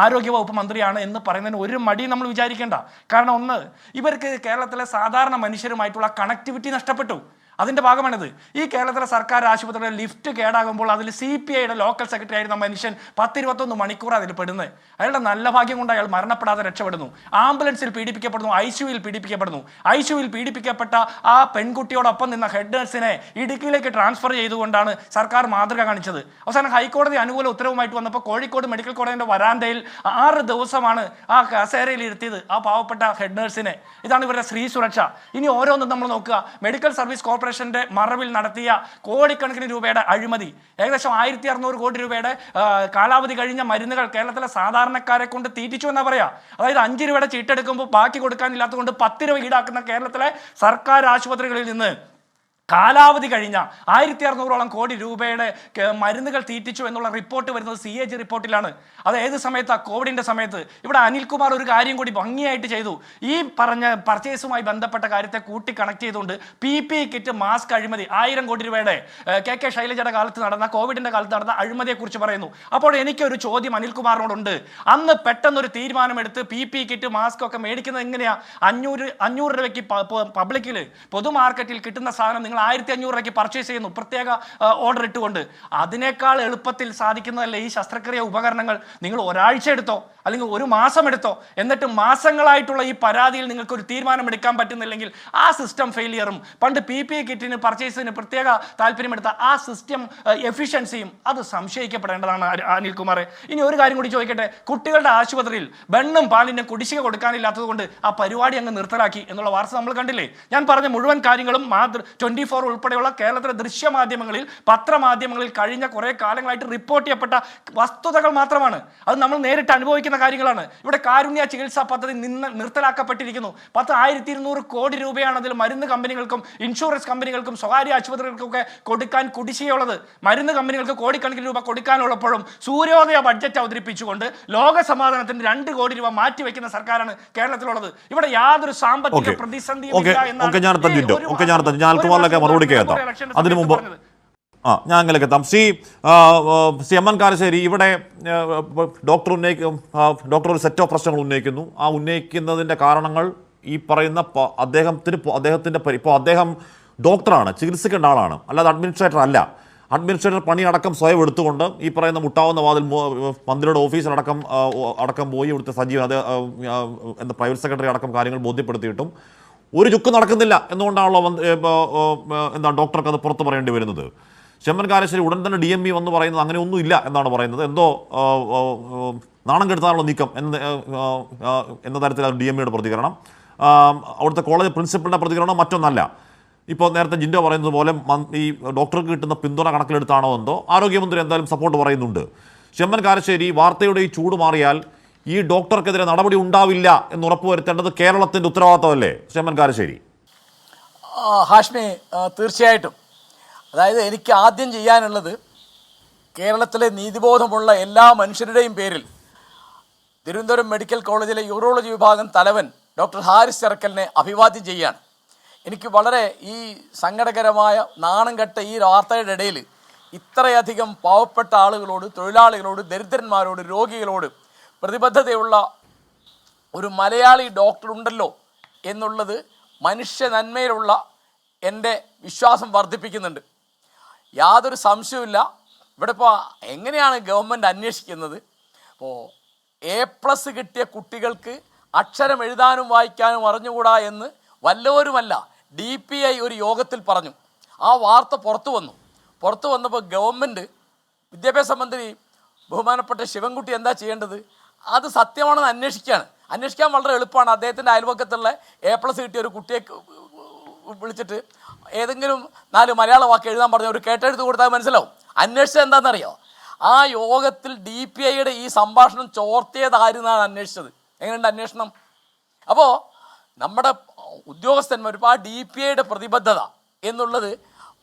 ആരോഗ്യവകുപ്പ് മന്ത്രിയാണ് എന്ന് പറയുന്നതിന് ഒരു മടി നമ്മൾ വിചാരിക്കേണ്ട. കാരണം ഒന്ന്, ഇവർക്ക് കേരളത്തിലെ സാധാരണ മനുഷ്യരുമായിട്ടുള്ള കണക്ടിവിറ്റി നഷ്ടപ്പെട്ടു. അതിൻ്റെ ഭാഗമാണിത്. ഈ കേരളത്തിലെ സർക്കാർ ആശുപത്രിയിലെ ലിഫ്റ്റ് കേടാകുമ്പോൾ അതിൽ CPIയുടെ ലോക്കൽ സെക്രട്ടറി ആയിരുന്ന മനുഷ്യൻ 10-21 മണിക്കൂർ അതിൽ പെടുന്നത്. അയാളുടെ നല്ല ഭാഗ്യം കൊണ്ട് അയാൾ മരണപ്പെടാതെ രക്ഷപ്പെടുന്നു. ആംബുലൻസിൽ പീഡിപ്പിക്കപ്പെടുന്നു, ICUവിൽ പീഡിപ്പിക്കപ്പെടുന്നു. ICUവിൽ പീഡിപ്പിക്കപ്പെട്ട ആ പെൺകുട്ടിയോടൊപ്പം നിന്ന ഹെഡ് നഴ്സിനെ ഇടുക്കിയിലേക്ക് ട്രാൻസ്ഫർ ചെയ്തുകൊണ്ടാണ് സർക്കാർ മാതൃക കാണിച്ചത്. അവസാനം ഹൈക്കോടതി അനുകൂല ഉത്തരവുമായിട്ട് വന്നപ്പോൾ കോഴിക്കോട് മെഡിക്കൽ കോളേജിൻ്റെ വരാന്തയിൽ 6 ദിവസമാണ് ആ കസേരയിൽ ഇരുത്തിയത് ആ പാവപ്പെട്ട ഹെഡ് നഴ്സിനെ. ഇതാണ് ഇവരുടെ സ്ത്രീ സുരക്ഷ. ഇനി ഓരോന്നും നമ്മൾ നോക്കുക. മെഡിക്കൽ സർവീസ് കോർപ്പറേഷൻ മറവിൽ നടത്തിയ കോടിക്കണക്കിന് രൂപയുടെ അഴിമതി, ഏകദേശം 1600 കോടി രൂപയുടെ കാലാവധി കഴിഞ്ഞ മരുന്നുകൾ കേരളത്തിലെ സാധാരണക്കാരെ കൊണ്ട് തീറ്റിച്ചു എന്നാ പറയാ. അതായത് 5 രൂപയുടെ ചീട്ടെടുക്കുമ്പോൾ ബാക്കി കൊടുക്കാനില്ലാത്തത് കൊണ്ട് 10 രൂപ ഈടാക്കുന്ന കേരളത്തിലെ സർക്കാർ ആശുപത്രികളിൽ നിന്ന് കാലാവധി കഴിഞ്ഞ 1600ഓളം കോടി രൂപയുടെ മരുന്നുകൾ തീറ്റിച്ചു എന്നുള്ള റിപ്പോർട്ട് വരുന്നത് CAG റിപ്പോർട്ടിലാണ്. അത് ഏത് സമയത്താണ്? കോവിഡിൻ്റെ സമയത്ത്. ഇവിടെ അനിൽകുമാർ ഒരു കാര്യം കൂടി ഭംഗിയായിട്ട് ചെയ്തു. ഈ പറഞ്ഞ പർച്ചേസുമായി ബന്ധപ്പെട്ട കാര്യത്തെ കൂട്ടി കണക്ട് ചെയ്തുകൊണ്ട് PPE കിറ്റ്, മാസ്ക് അഴിമതി 1000 കോടി രൂപയുടെ KK ശൈലജയുടെ കാലത്ത് നടന്ന, കോവിഡിൻ്റെ കാലത്ത് നടന്ന അഴിമതിയെക്കുറിച്ച് പറയുന്നു. അപ്പോൾ എനിക്കൊരു ചോദ്യം അനിൽകുമാറിനോടുണ്ട്. അന്ന് പെട്ടെന്നൊരു തീരുമാനമെടുത്ത് PPE കിറ്റ്, മാസ്ക് ഒക്കെ മേടിക്കുന്നത് എങ്ങനെയാണ്? 500 രൂപയ്ക്ക് പബ്ലിക്കിൽ പൊതുമാർക്കറ്റിൽ കിട്ടുന്ന സാധനം നിങ്ങൾ സാധനങ്ങൾ 1500 രൂപയ്ക്ക് പർച്ചേസ് ചെയ്യുന്നു, പ്രത്യേക ഓർഡർ ഇട്ടുകൊണ്ട്. അതിനേക്കാൾ എളുപ്പത്തിൽ സാധിക്കുന്നതല്ലേ ഈ ശസ്ത്രക്രിയ ഉപകരണങ്ങൾ? നിങ്ങൾ ഒരാഴ്ച എടുത്തോ അല്ലെങ്കിൽ ഒരു മാസം എടുത്തോ, എന്നിട്ട് മാസങ്ങളായിട്ടുള്ള ഈ പരാതിയിൽ നിങ്ങൾക്ക് ഒരു തീരുമാനം എടുക്കാൻ പറ്റുന്നില്ലെങ്കിൽ ആ സിസ്റ്റം ഫെയിലിയറും പണ്ട് PPE കിറ്റിന് പർച്ചേസിന് പ്രത്യേക താല്പര്യമെടുത്ത ആ സിസ്റ്റം എഫിഷ്യൻസിയും അത് സംശയിക്കപ്പെടേണ്ടതാണ് അനിൽകുമാറെ. ഇനി ഒരു കാര്യം കൂടി ചോദിക്കട്ടെ, കുട്ടികളുടെ ആശുപത്രിയിൽ വെണ്ണും പാലിനും കുടിശ്ശിക കൊടുക്കാനില്ലാത്തത് കൊണ്ട് ആ പരിപാടി അങ്ങ് നിർത്തലാക്കി എന്നുള്ള വാർത്ത നമ്മൾ കണ്ടില്ലേ? ഞാൻ പറഞ്ഞ മുഴുവൻ കാര്യങ്ങളും 24 ഉൾപ്പെടെയുള്ള കേരളത്തിലെ ദൃശ്യമാധ്യമങ്ങളിൽ, പത്രമാധ്യമങ്ങളിൽ കഴിഞ്ഞ കുറെ കാലങ്ങളായിട്ട് റിപ്പോർട്ട് ചെയ്യപ്പെട്ട വസ്തുതകൾ മാത്രമാണ്. അത് നമ്മൾ നേരിട്ട് അനുഭവിക്കുന്ന കാര്യങ്ങളാണ്. ഇവിടെ കാരുണ്യ ചികിത്സാ പദ്ധതി നിർത്തലാക്കപ്പെട്ടിരിക്കുന്നു. 1200 കോടി രൂപയാണ് അതിൽ മരുന്ന് കമ്പനികൾക്കും ഇൻഷുറൻസ് കമ്പനികൾക്കും സ്വകാര്യ ആശുപത്രികൾക്കൊക്കെ കൊടുക്കാൻ കുടിശ്ശികയുള്ളത്. മരുന്ന് കമ്പനികൾക്ക് കോടിക്കണക്കിന് രൂപ കൊടുക്കാനുള്ളപ്പോഴും സൂര്യോദയ ബഡ്ജറ്റ് അവതരിപ്പിച്ചുകൊണ്ട് ലോക സമാധാനത്തിന് 2 കോടി രൂപ മാറ്റിവെക്കുന്ന സർക്കാരാണ് കേരളത്തിലുള്ളത്. ഇവിടെ യാതൊരു സാമ്പത്തിക പ്രതിസന്ധിയും അതിനു മുമ്പ് ഞാൻ അങ്ങനെയൊക്കെ എത്താം. എം എൻ കാരശ്ശേരി, ഇവിടെ ഡോക്ടർ ഒരു സെറ്റ് ഓഫ് പ്രശ്നങ്ങൾ ഉന്നയിക്കുന്നു. ആ ഉന്നയിക്കുന്നതിൻ്റെ കാരണങ്ങൾ ഈ പറയുന്ന അദ്ദേഹത്തിൻ്റെ ഇപ്പോൾ അദ്ദേഹം ഡോക്ടറാണ്, ചികിത്സിക്കേണ്ട ആളാണ്, അല്ലാതെ അഡ്മിനിസ്ട്രേറ്റർ അല്ല. അഡ്മിനിസ്ട്രേറ്റർ പണിയടക്കം സ്വയം എടുത്തുകൊണ്ട് ഈ പറയുന്ന മുട്ടാവുന്ന വാതിൽ മന്ത്രിയുടെ ഓഫീസിലടക്കം പോയി ഇവിടുത്തെ സജീവൻ എന്താ പ്രൈവറ്റ് സെക്രട്ടറി അടക്കം കാര്യങ്ങൾ ബോധ്യപ്പെടുത്തിയിട്ടും ഒരു ചുക്ക് നടക്കുന്നില്ല എന്നുകൊണ്ടാണല്ലോ എന്താ ഡോക്ടർക്ക് അത് പുറത്ത് പറയേണ്ടി വരുന്നത്. ചെമ്മൻ കാരശ്ശേരി ഉടൻ തന്നെ DME വന്ന് പറയുന്നത് അങ്ങനെ ഒന്നും ഇല്ല എന്നാണ് പറയുന്നത്. എന്തോ നാണം കെടുത്താനുള്ള നീക്കം എന്ന തരത്തിലാണ് DMEയുടെ പ്രതികരണം. അവിടുത്തെ കോളേജ് പ്രിൻസിപ്പലിൻ്റെ പ്രതികരണം മറ്റൊന്നല്ല. ഇപ്പോൾ നേരത്തെ ജിൻഡോ പറയുന്നത് പോലെ ഈ ഡോക്ടർക്ക് കിട്ടുന്ന പിന്തുണ കണക്കിലെടുത്താണോ എന്തോ ആരോഗ്യമന്ത്രി എന്തായാലും സപ്പോർട്ട് പറയുന്നുണ്ട്. ചെമ്മൻ കാരശ്ശേരി, വാർത്തയുടെ ഈ ചൂട് മാറിയാൽ ഈ ഡോക്ടർക്കെതിരെ നടപടി ഉണ്ടാവില്ല എന്ന് ഉറപ്പുവരുത്തേണ്ടത് കേരളത്തിൻ്റെ ഉത്തരവാദിത്തമല്ലേ ചെമ്മൻ കാരശ്ശേരി? ഹാഷ്മി, തീർച്ചയായിട്ടും. അതായത് എനിക്ക് ആദ്യം ചെയ്യാനുള്ളത് കേരളത്തിലെ നീതിബോധമുള്ള എല്ലാ മനുഷ്യരുടെയും പേരിൽ തിരുവനന്തപുരം മെഡിക്കൽ കോളേജിലെ യൂറോളജി വിഭാഗം തലവൻ ഡോക്ടർ ഹാരിസ് ചെറക്കലിനെ അഭിവാദ്യം ചെയ്യുകയാണ്. എനിക്ക് വളരെ ഈ സങ്കടകരമായ നാണം കെട്ട ഈ വാർത്തയുടെ ഇടയിൽ ഇത്രയധികം പാവപ്പെട്ട ആളുകളോട്, തൊഴിലാളികളോട്, ദരിദ്രന്മാരോട്, രോഗികളോട് പ്രതിബദ്ധതയുള്ള ഒരു മലയാളി ഡോക്ടർ ഉണ്ടല്ലോ എന്നുള്ളത് മനുഷ്യ നന്മയിലുള്ള എൻ്റെ വിശ്വാസം വർദ്ധിപ്പിക്കുന്നുണ്ട്. യാതൊരു സംശയവുമില്ല. ഇവിടെ ഇപ്പോൾ എങ്ങനെയാണ് ഗവൺമെൻറ് അന്വേഷിക്കുന്നത്? ഇപ്പോൾ A+ കിട്ടിയ കുട്ടികൾക്ക് അക്ഷരം എഴുതാനും വായിക്കാനും അറിഞ്ഞുകൂടാ എന്ന് വല്ലവരുമല്ല DPI ഒരു യോഗത്തിൽ പറഞ്ഞു. ആ വാർത്ത പുറത്തു വന്നപ്പോൾ ഗവൺമെൻറ്, വിദ്യാഭ്യാസ മന്ത്രി ബഹുമാനപ്പെട്ട ശിവൻകുട്ടി എന്താ ചെയ്യേണ്ടത്? അത് സത്യമാണെന്ന് അന്വേഷിക്കാൻ വളരെ എളുപ്പമാണ്. അദ്ദേഹത്തിൻ്റെ അയൽവക്കത്തുള്ള A+ കിട്ടിയ ഒരു കുട്ടിയെ വിളിച്ചിട്ട് ഏതെങ്കിലും 4 മലയാള വാക്ക് എഴുതാൻ പറഞ്ഞ ഒരു കേട്ടെഴുത്ത് കൊടുത്താൽ മനസ്സിലാവും. അന്വേഷിച്ചത് എന്താണെന്നറിയോ? ആ യോഗത്തിൽ DPIയുടെ ഈ സംഭാഷണം ചോർത്തിയതായിരുന്നാണ് അന്വേഷിച്ചത്. എങ്ങനെയുണ്ട് അന്വേഷണം? അപ്പോൾ നമ്മുടെ ഉദ്യോഗസ്ഥന്മാർ ഇപ്പോൾ ആ DPIയുടെ പ്രതിബദ്ധത എന്നുള്ളത്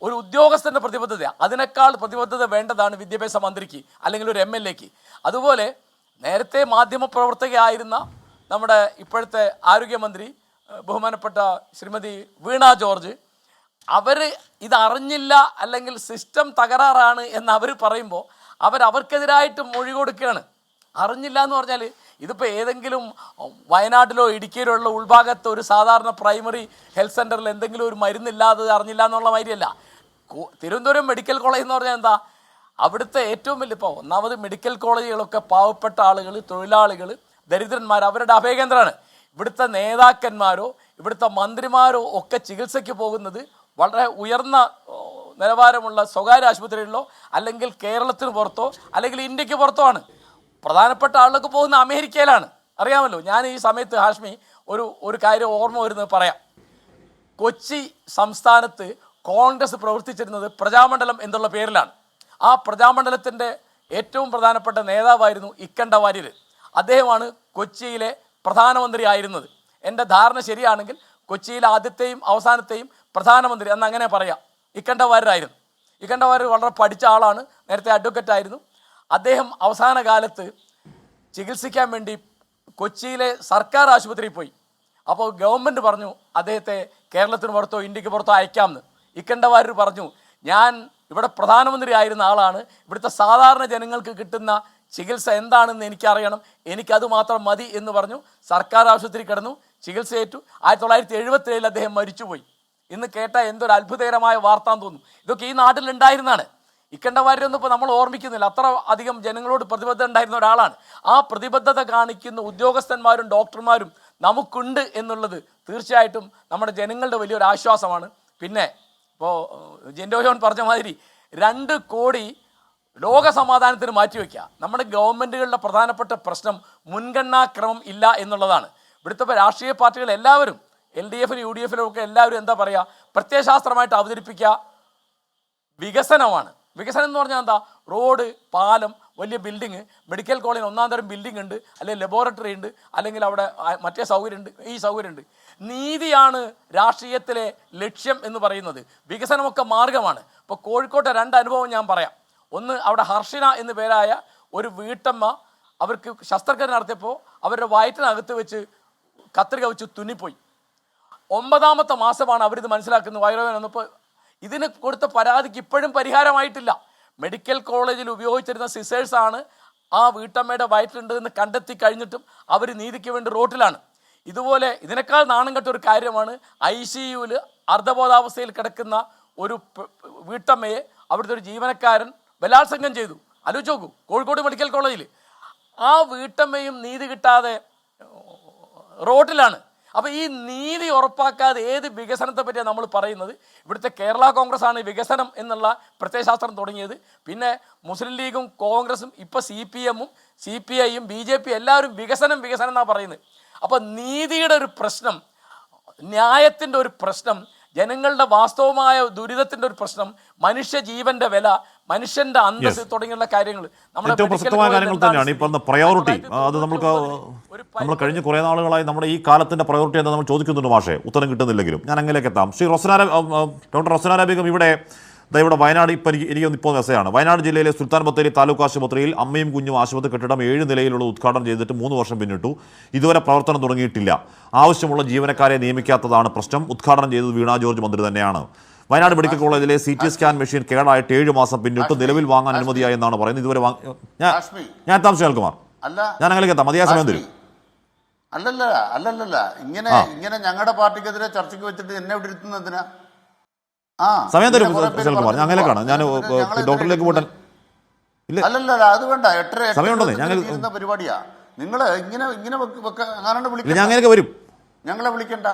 ഒരു ഉദ്യോഗസ്ഥൻ്റെ പ്രതിബദ്ധതയാണ്. അതിനേക്കാൾ പ്രതിബദ്ധത വേണ്ടതാണ് വിദ്യാഭ്യാസ മന്ത്രിക്ക് അല്ലെങ്കിൽ ഒരു MLAക്ക്. അതുപോലെ നേരത്തെ മാധ്യമപ്രവർത്തകയായിരുന്ന നമ്മുടെ ഇപ്പോഴത്തെ ആരോഗ്യമന്ത്രി ബഹുമാനപ്പെട്ട ശ്രീമതി വീണ ജോർജ്, അവർ ഇതറിഞ്ഞില്ല അല്ലെങ്കിൽ സിസ്റ്റം തകരാറാണ് എന്ന് അവർ പറയുമ്പോൾ അവർക്കെതിരായിട്ട് മൊഴി കൊടുക്കുകയാണ്. അറിഞ്ഞില്ല എന്ന് പറഞ്ഞാൽ ഇതിപ്പോൾ ഏതെങ്കിലും വയനാട്ടിലോ ഇടുക്കിയിലോ ഉള്ള ഉൾഭാഗത്ത് ഒരു സാധാരണ പ്രൈമറി ഹെൽത്ത് സെൻ്ററിൽ എന്തെങ്കിലും ഒരു മരുന്നില്ലാതെ അറിഞ്ഞില്ല എന്നുള്ള മാതിരിയല്ല. തിരുവനന്തപുരം മെഡിക്കൽ കോളേജ് എന്ന് പറഞ്ഞാൽ എന്താ? അവിടുത്തെ ഏറ്റവും വലിയ, ഇപ്പോൾ ഒന്നാമത് മെഡിക്കൽ കോളേജുകളൊക്കെ പാവപ്പെട്ട ആളുകൾ, തൊഴിലാളികൾ, ദരിദ്രന്മാർ അവരുടെ അഭയകേന്ദ്രമാണ്. ഇവിടുത്തെ നേതാക്കന്മാരോ ഇവിടുത്തെ മന്ത്രിമാരോ ഒക്കെ ചികിത്സയ്ക്ക് പോകുന്നത് വളരെ ഉയർന്ന നിലവാരമുള്ള സ്വകാര്യ ആശുപത്രികളിലോ അല്ലെങ്കിൽ കേരളത്തിന് പുറത്തോ അല്ലെങ്കിൽ ഇന്ത്യക്ക് പുറത്തോ ആണ്. പ്രധാനപ്പെട്ട ആളിലൊക്കെ പോകുന്ന അമേരിക്കയിലാണ്. അറിയാമല്ലോ. ഞാൻ ഈ സമയത്ത് ഹാഷ്മി ഒരു കാര്യം ഓർമ്മ വരുന്നത് പറയാം. കൊച്ചി സംസ്ഥാനത്ത് കോൺഗ്രസ് പ്രവർത്തിച്ചിരുന്നത് പ്രജാമണ്ഡലം എന്നുള്ള പേരിലാണ്. ആ പ്രജാമണ്ഡലത്തിൻ്റെ ഏറ്റവും പ്രധാനപ്പെട്ട നേതാവായിരുന്നു ഇക്കണ്ട വാര്യർ. അദ്ദേഹമാണ് കൊച്ചിയിലെ പ്രധാനമന്ത്രി ആയിരുന്നത്. എൻ്റെ ധാരണ ശരിയാണെങ്കിൽ കൊച്ചിയിലെ ആദ്യത്തെയും അവസാനത്തെയും പ്രധാനമന്ത്രി എന്ന് അങ്ങനെ പറയാം ഇക്കണ്ട വാര്യരായിരുന്നു. ഇക്കണ്ട വാര്യർ വളരെ പഠിച്ച ആളാണ്, നേരത്തെ അഡ്വക്കേറ്റ് ആയിരുന്നു. അദ്ദേഹം അവസാന കാലത്ത് ചികിത്സിക്കാൻ വേണ്ടി കൊച്ചിയിലെ സർക്കാർ ആശുപത്രിയിൽ പോയി. അപ്പോൾ ഗവൺമെൻറ് പറഞ്ഞു അദ്ദേഹത്തെ കേരളത്തിന് പുറത്തോ ഇന്ത്യക്ക് പുറത്തോ അയക്കാമെന്ന്. ഇക്കണ്ട വാര്യർ പറഞ്ഞു, ഞാൻ ഇവിടെ പ്രധാനമന്ത്രി ആയിരുന്ന ആളാണ്, ഇവിടുത്തെ സാധാരണ ജനങ്ങൾക്ക് കിട്ടുന്ന ചികിത്സ എന്താണെന്ന് എനിക്കറിയണം, എനിക്കത് മാത്രം മതി എന്ന് പറഞ്ഞു സർക്കാർ ആശുപത്രി കിടന്നു, ചികിത്സയേറ്റു. 1977 അദ്ദേഹം മരിച്ചുപോയി. ഇന്ന് കേട്ട എന്തൊരു അത്ഭുതകരമായ വാർത്താന്ന് തോന്നുന്നു. ഇതൊക്കെ ഈ നാട്ടിലുണ്ടായിരുന്നാണ്. ഇക്കണ്ടവാരൊന്നും ഇപ്പോൾ നമ്മൾ ഓർമ്മിക്കുന്നില്ല. അത്ര അധികം ജനങ്ങളോട് പ്രതിബദ്ധത ഉണ്ടായിരുന്ന ഒരാളാണ്. ആ പ്രതിബദ്ധത കാണിക്കുന്ന ഉദ്യോഗസ്ഥന്മാരും ഡോക്ടർമാരും നമുക്കുണ്ട് എന്നുള്ളത് തീർച്ചയായിട്ടും നമ്മുടെ ജനങ്ങളുടെ വലിയൊരു ആശ്വാസമാണ്. പിന്നെ ഇപ്പോൾ ജിൻഡോ ജോൺ പറഞ്ഞ മാതിരി 2 കോടി ലോക സമാധാനത്തിന് മാറ്റിവെക്കുക. നമ്മുടെ ഗവൺമെൻറ്റുകളുടെ പ്രധാനപ്പെട്ട പ്രശ്നം മുൻഗണനാക്രമം ഇല്ല എന്നുള്ളതാണ്. ഇവിടുത്തെ രാഷ്ട്രീയ പാർട്ടികൾ എല്ലാവരും LDFിലും UDFിലും ഒക്കെ എല്ലാവരും എന്താ പറയുക, പ്രത്യയശാസ്ത്രമായിട്ട് അവതരിപ്പിക്കുക വികസനമാണ്. വികസനം എന്ന് പറഞ്ഞാൽ എന്താ? റോഡ്, പാലം, വലിയ ബിൽഡിങ്, മെഡിക്കൽ കോളേജ് 1-ാം തരം ബിൽഡിംഗ് ഉണ്ട്, അല്ലെങ്കിൽ ലബോറട്ടറി ഉണ്ട്, അല്ലെങ്കിൽ അവിടെ മറ്റേ സൗകര്യമുണ്ട്, ഈ സൗകര്യമുണ്ട്. നീതിയാണ് രാഷ്ട്രീയത്തിലെ ലക്ഷ്യം എന്ന് പറയുന്നത്. വികസനമൊക്കെ മാർഗമാണ്. ഇപ്പോൾ കോഴിക്കോട്ടെ 2 അനുഭവം ഞാൻ പറയാം. ഒന്ന്, അവിടെ ഹർഷിന എന്ന് പേരായ ഒരു വീട്ടമ്മ അവർക്ക് ശസ്ത്രക്രിയ നടത്തിയപ്പോൾ അവരുടെ വയറ്റിനകത്ത് വെച്ച് കത്രിക വെച്ച് തുന്നിപ്പോയി. 9ാമത്തെ മാസമാണ് അവരിത് മനസ്സിലാക്കുന്നത്. വയറുവേദന വന്നപ്പോൾ ഇതിന് കൊടുത്ത പരാതിക്ക് ഇപ്പോഴും പരിഹാരമായിട്ടില്ല. മെഡിക്കൽ കോളേജിൽ ഉപയോഗിച്ചിരുന്ന സിസേഴ്സാണ് ആ വീട്ടമ്മയുടെ വയറ്റിലുണ്ടെന്ന് കണ്ടെത്തി കഴിഞ്ഞിട്ടും അവർ നീതിക്ക് വേണ്ടി റോട്ടിലാണ്. ഇതുപോലെ ഇതിനേക്കാൾ നാണം കെട്ട ഒരു കാര്യമാണ് ICUവിൽ അർദ്ധബോധാവസ്ഥയിൽ കിടക്കുന്ന ഒരു വീട്ടമ്മയെ അവിടുത്തെ ഒരു ജീവനക്കാരൻ ബലാത്സംഗം ചെയ്തു. ആലോചിച്ച് നോക്കൂ, കോഴിക്കോട് മെഡിക്കൽ കോളേജിൽ ആ വീട്ടമ്മയും നീതി കിട്ടാതെ റോട്ടിലാണ്. അപ്പോൾ ഈ നീതി ഉറപ്പാക്കാതെ ഏത് വികസനത്തെ പറ്റിയാണ് നമ്മൾ പറയുന്നത്? ഇവിടുത്തെ കേരള കോൺഗ്രസ് ആണ് വികസനം എന്നുള്ള പ്രത്യയശാസ്ത്രം തുടങ്ങിയത്. പിന്നെ മുസ്ലിം ലീഗും കോൺഗ്രസും ഇപ്പോൾ CPM-ഉം CPI-യും BJP എല്ലാവരും വികസനം വികസനം എന്നാണ് പറയുന്നത്. അപ്പോൾ നീതിയുടെ ഒരു പ്രശ്നം, ന്യായത്തിൻ്റെ ഒരു പ്രശ്നം, ജനങ്ങളുടെ വാസ്തവമായ ദുരിതത്തിൻ്റെ ഒരു പ്രശ്നം, മനുഷ്യജീവന്റെ വില, മനുഷ്യന്റെ അന്തസ്സ് തുടങ്ങിയുള്ള കാര്യങ്ങൾ ഏറ്റവും പ്രസക്തമായ കാര്യങ്ങൾ തന്നെയാണ് ഈ പറഞ്ഞ പ്രയോറിറ്റി. അത് നമ്മൾ കഴിഞ്ഞ കുറേ നാളുകളായി നമ്മുടെ ഈ കാലത്തിന്റെ പ്രയോറിറ്റി എന്താ നമ്മൾ ചോദിക്കുന്നുണ്ട്. പക്ഷേ ഉത്തരം കിട്ടുന്നില്ലെങ്കിലും ഞാൻ അങ്ങനെയൊക്കെ എത്താം. ശ്രീ ഡോക്ടർ റൊസനാര ബീഗം, ഇവിടെ വയനാട് ഇപ്പോൾ മെസ്സേജാണ്. വയനാട് ജില്ലയിലെ സുൽത്താൻ ബത്തേരി താലൂക്ക് ആശുപത്രിയിൽ അമ്മയും കുഞ്ഞും ആശുപത്രി കെട്ടിടം 7 നിലയിലുള്ള ഉദ്ഘാടനം ചെയ്തിട്ട് 3 വർഷം പിന്നിട്ടു. ഇതുവരെ പ്രവർത്തനം തുടങ്ങിയിട്ടില്ല. ആവശ്യമുള്ള ജീവനക്കാരെ നിയമിക്കാത്തതാണ് പ്രശ്നം. ഉദ്ഘാടനം ചെയ്തത് വീണ ജോർജ് മന്ത്രി തന്നെയാണ്. വയനാട് മെഡിക്കൽ കോളേജിലെ CT സ്കാൻ മെഷീൻ കേടായിട്ട് 7 മാസം പിന്നിട്ടു. നിലവിൽ വാങ്ങാൻ അനുമതിയായി എന്നാണ് പറയുന്നത്. ഇതുവരെ ഞാൻ എത്താം സുനിൽകുമാർ, ഞാൻ അങ്ങനെ എത്താം. മതിയായ സമയം തരും. അല്ലല്ല ഇങ്ങനെ ഞങ്ങളുടെ പാർട്ടിക്കെതിരെ ചർച്ചയ്ക്ക് വെച്ചിട്ട് എന്നെ ഇവിടെ ഇരുത്തുന്നതിനാ? സമയം തരും സുനിൽകുമാർ, ഞാൻ അങ്ങനെ കാണാം. ഞാൻ ഡോക്ടറിലേക്ക് പോട്ടെ. അല്ലല്ല, അത് വേണ്ട. 8 പരിപാടിയാ. നിങ്ങൾ ഇങ്ങനെ ഞാൻ അങ്ങനെയൊക്കെ വരും. ഞങ്ങളെ വിളിക്കണ്ട.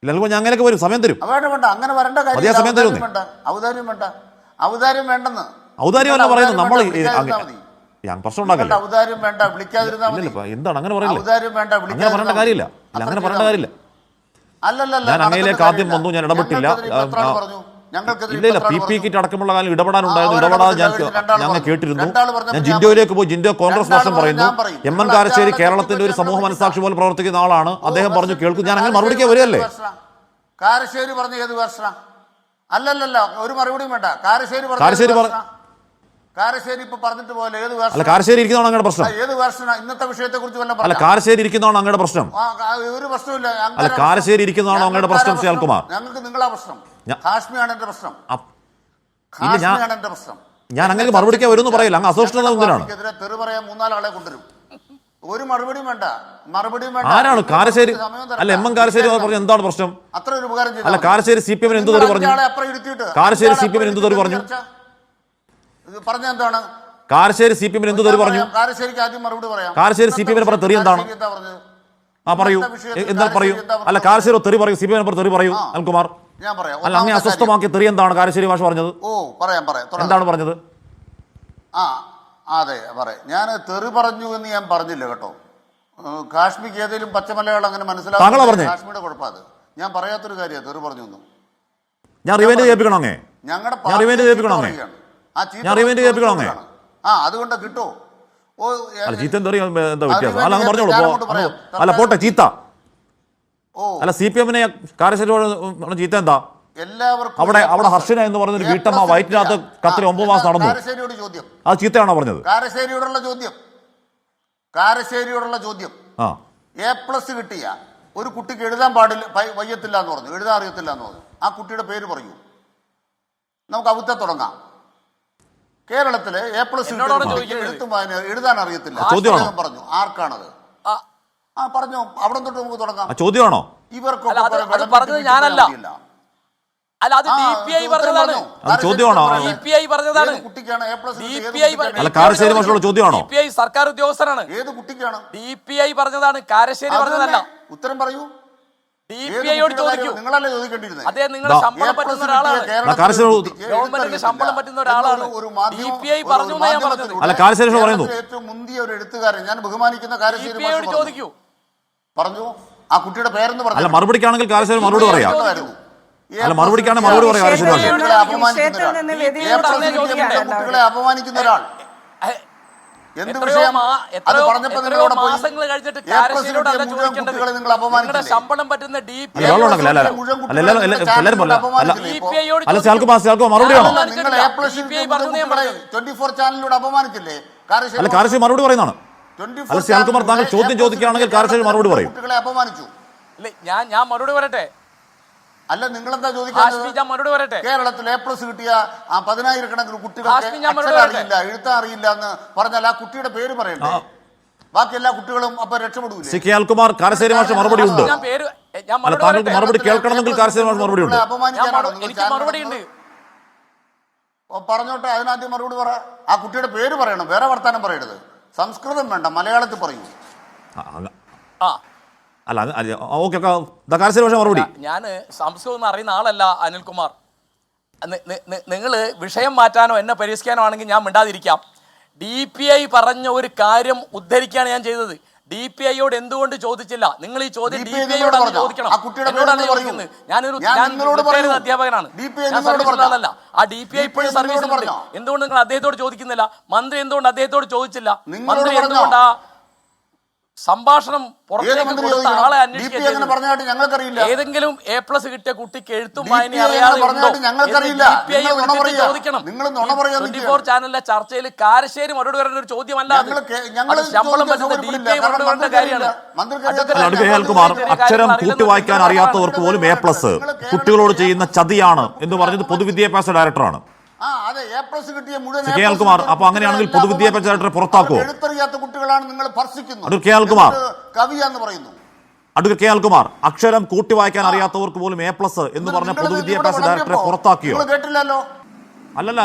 ഞാൻ അങ്ങനെയൊക്കെ വരും. സമയം തരും. വേണ്ട, അങ്ങനെ വരേണ്ട കാര്യം. സമയം തരും. ഔദാര്യം വേണ്ടെന്ന്. ഔദാര്യമല്ല പറയുന്നത്. നമ്മൾ പ്രശ്നം ഉണ്ടാക്കല്ലേ. ഔദാര്യം വേണ്ട, വിളിക്കാതിരുന്നാ മതി. എന്താണ് അങ്ങനെ പറയില്ല. ഔദാര്യം വേണ്ട, അങ്ങനെ പറയേണ്ട കാര്യമില്ല. അങ്ങനെ പറയേണ്ട കാര്യമില്ല. ഞാൻ അങ്ങയിലേക്ക് ആദ്യം വന്നു, ഞാൻ ഇടപെട്ടില്ല. ഇല്ല, PP കിറ്റ് അടക്കമുള്ള കാലം ഇടപെടാനുണ്ടായിരുന്നു. ഇടപെടാതെ ഞങ്ങൾ കേട്ടിരുന്നു. ഞാൻ ജിൻഡോയിലേക്ക് പോയി. ജിൻഡോ കോൺഗ്രസ് വർഷം പറയുന്നു. MN കാരശ്ശേരി കേരളത്തിന്റെ ഒരു സമൂഹ മനസാക്ഷി പോലെ പ്രവർത്തിക്കുന്ന ആളാണ്. അദ്ദേഹം പറഞ്ഞു കേൾക്കും. ഞാൻ അങ്ങനെ മറുപടിക്ക് വരികയല്ലേ? കാരശ്ശേരി പറഞ്ഞ ഏത് വർഷ? അല്ലല്ല, ഒരു മറുപടിയും വേണ്ട. കാരശ്ശേരി ഇപ്പൊ പറഞ്ഞിട്ട് പോലെ ഏത് വർഷം? അല്ല, കാരശ്ശേരി ഇരിക്കുന്നതാണ് അങ്ങയുടെ പ്രശ്നം. ഏത് വർഷം? ഇന്നത്തെ വിഷയത്തെ കുറിച്ച് വല്ല? അല്ല, കാരശ്ശേരി ഇരിക്കുന്നതാണ് അങ്ങയുടെ പ്രശ്നം. ഒരു പ്രശ്നമില്ല. അല്ല, കാരശ്ശേരി ഇരിക്കുന്നതാണോ അങ്ങയുടെ പ്രശ്നം? ശ്രീകുമാർ, ഞങ്ങൾക്ക് നിങ്ങളാ പ്രശ്നം. ഹാഷ്മിയാണ് എന്റെ പ്രശ്നം. ഞാൻ അങ്ങനെ മറുപടിക്ക് വരുമെന്ന് പറയില്ല. അങ്ങ് അസോസിയേഷൻ എന്തിനാണ്? തെറി പറയാൻ 3-4 ആളെ കൊണ്ടുവരും. ഒരു മറുപടിയും വേണ്ട. ആരാണ് കാരശ്ശേരി? അല്ല, MN കാരശ്ശേരി പറഞ്ഞു എന്താണ് പ്രശ്നം? അത്ര ഒരു ഉപകാരം ചെയ്തു. അല്ല, കാരശ്ശേരി CPM എന്ത് തെറി പറഞ്ഞു? കാരശ്ശേരി CPM എന്ത് തെറി പറഞ്ഞു? പറഞ്ഞ എന്താണ്? കാരശ്ശേരി CPM എന്ത് തെറി പറഞ്ഞു? കാരശ്ശേരിക്ക് ആദ്യം മറുപടി പറയാം. കാരശ്ശേരി CPM പറഞ്ഞ തെറി എന്താണ്? പറയൂ, എന്താ പറയൂ. അല്ല, കാരശ്ശേരി തെറി പറയൂ. CPM തെറി പറയൂ അൽകുമാർ. ഞാൻ പറയാം. അല്ല, അങ്ങനെ അസ്വസ്ഥമാക്കിയ തെറി എന്താണ് കാരശ്ശേരി ഭാഷ പറഞ്ഞത്? പറയാം. എന്താണ് പറഞ്ഞത്? അതെ, പറയാം. ഞാൻ തെറി പറഞ്ഞു എന്ന് ഞാൻ പറഞ്ഞില്ല കേട്ടോ. കാശ്മീർക്ക് ഏതെങ്കിലും പച്ചമലയാളം അങ്ങനെ മനസ്സിലാവും. കാശ്മീരുടെ കുഴപ്പമാണ്. ഞാൻ പറയാത്തൊരു കാര്യമാണ് തെറി പറഞ്ഞു. ഞാൻ റിവൈൻഡ് ചെയ്യിപ്പിക്കണോ? അതുകൊണ്ട് കിട്ടോ? ചീത്ത തെറി എന്താ വ്യത്യാസം? അല്ല, പറഞ്ഞോളൂ. അല്ല, പോട്ടെ, ചീത്ത. അല്ല, CPM-നെ കാരശ്ശേരി ചീത്ത എന്താ? അവിടെ ഹർഷന എന്ന് പറഞ്ഞൊരു വീട്ടമ്മ വയറ്റിനകത്ത് കത്തിരി 9 മാസം നടന്നു. അത് ചീത്തയാണോ പറഞ്ഞത്? കാരശ്ശേരിയോടുള്ള ചോദ്യം. A+ കിട്ടിയ ഒരു കുട്ടിക്ക് എഴുതാൻ പാടില്ല, വയ്യത്തില്ല എന്ന് പറഞ്ഞു, എഴുതാൻ അറിയത്തില്ല എന്ന് പറഞ്ഞു. ആ കുട്ടിയുടെ പേര് പറയൂ, നമുക്ക് അവിത്തെ തുടങ്ങാം. കേരളത്തിലെ A+ എഴുതാൻ അറിയത്തില്ല പറഞ്ഞു. ആർക്കാണത്? പറഞ്ഞോ, അവിടെ തൊട്ട് നമുക്ക് തുടങ്ങാം. ചോദ്യമാണോ? ഇവർക്കൊക്കെ അല്ല, അത് DPI പറഞ്ഞതാണ്. ചോദ്യമാണോ? DPI പറഞ്ഞതാണ്. കുട്ടിക്കാണ് അല്ല, കാരശ്ശേരി മാഷോട് ചോദ്യമാണോ? DPI സർക്കാർ ഉദ്യോഗസ്ഥനാണ്. ഏത് കുട്ടിക്കാണ്? DPI പറഞ്ഞതാണ്, കാരശ്ശേരി പറഞ്ഞതല്ല. ഉത്തരം പറയൂ. DPIയോട് ചോദിക്കൂ. നിങ്ങളല്ലേ ചോദിക്കേണ്ടിയിരുന്നത്? അദ്ദേഹം നിങ്ങളുടെ ശമ്പളം പറ്റുന്ന ഒരാളാണ്, ഗവൺമെന്റിന്റെ ശമ്പളം പറ്റുന്ന ഒരാളാണ്. DPI പറഞ്ഞു എന്നാ ഞാൻ പറഞ്ഞത്. അല്ല, കാരശ്ശേരി പറയുന്നു ഏറ്റവും മുന്തിയ ഒരു എഴുത്തുകാരൻ, ഞാൻ ബഹുമാനിക്കുന്ന കാരശ്ശേരി DPIയോട് ചോദിക്കൂ. പറഞ്ഞു. ആ കുട്ടിയുടെ പേരെന്ന് പറഞ്ഞു. അല്ല, മറുപടിക്കാണെങ്കിൽ കാരശ്ശേരി മറുപടി പറയാം. അല്ല, മറുപടിക്കാണെങ്കിൽ മറുപടി പറയാം. കാരശ്ശേരി മാഷ് കുട്ടികളെ അപമാനിക്കുന്ന ഒരാൾ എന്ത് വിഷയം? അത് പറഞ്ഞപ്പോൾ നിങ്ങളോട് മാസങ്ങൾ കഴിഞ്ഞിട്ട് കാരശ്ശേരിയോടല്ല ചോദിക്കേണ്ടത്. നിങ്ങളുടെ ശമ്പളം പറ്റുന്ന എല്ലാവരും മറുപടിയാണോ? നിങ്ങൾ A+24 ചാനലിലൂടെ അപമാനിച്ചില്ലേ കാരശ്ശേരി? അല്ല, കാരശ്ശേരി മറുപടി പറയുന്നതാണ്. അല്ല, ശ്യാൽകുമാർ താങ്കൾ ചോദ്യം ചോദിക്കുകയാണെങ്കിൽ കാരശ്ശേരി മറുപടി പറയും. കുട്ടികളെ അപമാനിച്ചു. ഞാൻ മറുപടി പറയട്ടെ. അല്ല, നിങ്ങളെന്താ ചോദിക്കുന്നത്? ഞാൻ മറുപടി പറയട്ടെ. കേരളത്തിൽ A+ കിട്ടിയ 10,000-കണക്കിന് കുട്ടികൾക്ക് അക്ഷരം അറിയില്ല, എഴുത്താൻ അറിയില്ല എന്ന് പറഞ്ഞാൽ ആ കുട്ടിയുടെ പേര് പറയണ്ടേ? ബാക്കി എല്ലാ കുട്ടികളും അപ്പൊ രക്ഷപ്പെടൂലേ? ശ്യാൽകുമാർ, കാരശ്ശേരി മാഷ് മറുപടി ഉണ്ട്. അല്ല, താങ്കൾക്ക് മറുപടി കേൾക്കണമെങ്കിൽ കാരശ്ശേരി മാഷ് മറുപടി ഉണ്ട്. എനിക്ക് മറുപടി ഉണ്ട്. പറഞ്ഞോട്ടെ, അതിനാദ്യം മറുപടി പറ. ആ കുട്ടിയുടെ പേര് പറയണം, വേറെ വർത്താനം പറയരുത്. സംസ്കൃതം വേണ്ട, മലയാളത്തിൽ പറയൂ. അല്ല, ഓക്കെ, കാരശ്ശേരി മാഷ് മറുപടി. ഞാൻ സംസ്കൃതം അറിയുന്ന ആളല്ല അനിൽകുമാർ. നിങ്ങൾ വിഷയം മാറ്റാനോ എന്നെ പരിഹസിക്കാനോ ആണെങ്കിൽ ഞാൻ മിണ്ടാതിരിക്കാം. DPI പറഞ്ഞ ഒരു കാര്യം ഉദ്ധരിക്കുകയാണ് ഞാൻ ചെയ്തത്. DPIയോട് എന്തുകൊണ്ട് ചോദിച്ചില്ല? നിങ്ങൾ ഈ ചോദ്യം DPIയോടാണ് ചോദിക്കണം, എന്നോടാണ് ചോദിക്കുന്നത്. ഞാനൊരു അധ്യാപകനാണ്, ഞാൻ സർവീസിലല്ല. ആ DPI ഇപ്പോഴും സർവീസിലുണ്ട്. എന്തുകൊണ്ട് നിങ്ങൾ അദ്ദേഹത്തോട് ചോദിക്കുന്നില്ല? മന്ത്രി എന്തുകൊണ്ട് അദ്ദേഹത്തോട് ചോദിച്ചില്ല? മന്ത്രി എന്തുകൊണ്ട് ആ സംഭാഷണം പുറത്തേക്ക് കൊടുത്ത ആളെ അന്വേഷിക്കുക? ഏതെങ്കിലും A+ കിട്ടിയ കുട്ടിക്ക് എഴുത്തും വായന അറിയാതെ ചോദിക്കണം. 24 ചാനലിലെ ചർച്ചയിൽ കാരശ്ശേരി മറുപടി പറയുന്ന ഒരു ചോദ്യമല്ല. ശമ്പളം പറ്റുന്ന DPI മറുപടി പറയേണ്ട കാര്യമാണ്. അക്ഷരം കൂട്ടി വായിക്കാൻ അറിയാത്തവർക്ക് പോലും A+ കുട്ടികളോട് ചെയ്യുന്ന ചതിയാണ് എന്ന് പറഞ്ഞത് പൊതുവിദ്യാഭ്യാസ ഡയറക്ടറാണ് കേൾക്കുമാർ. അപ്പൊ അങ്ങനെയാണെങ്കിൽ പൊതുവിദ്യാഭ്യാസ ഡയറക്ടറെ പുറത്താക്കുമോ? എഴുത്തറിയാത്ത കുട്ടികളാണ് നിങ്ങൾ ഭർഷിക്കുന്നത്. അഡ്വക്കേറ്റ് കേൾക്കുമാർ, അക്ഷരം കൂട്ടി വായിക്കാൻ അറിയാത്തവർക്ക് പോലും A+ എന്ന് പറഞ്ഞ പൊതുവിദ്യാഭ്യാസ ഡയറക്ടറെ പുറത്താക്കിയോ? കേട്ടില്ലല്ലോ. അല്ലല്ല,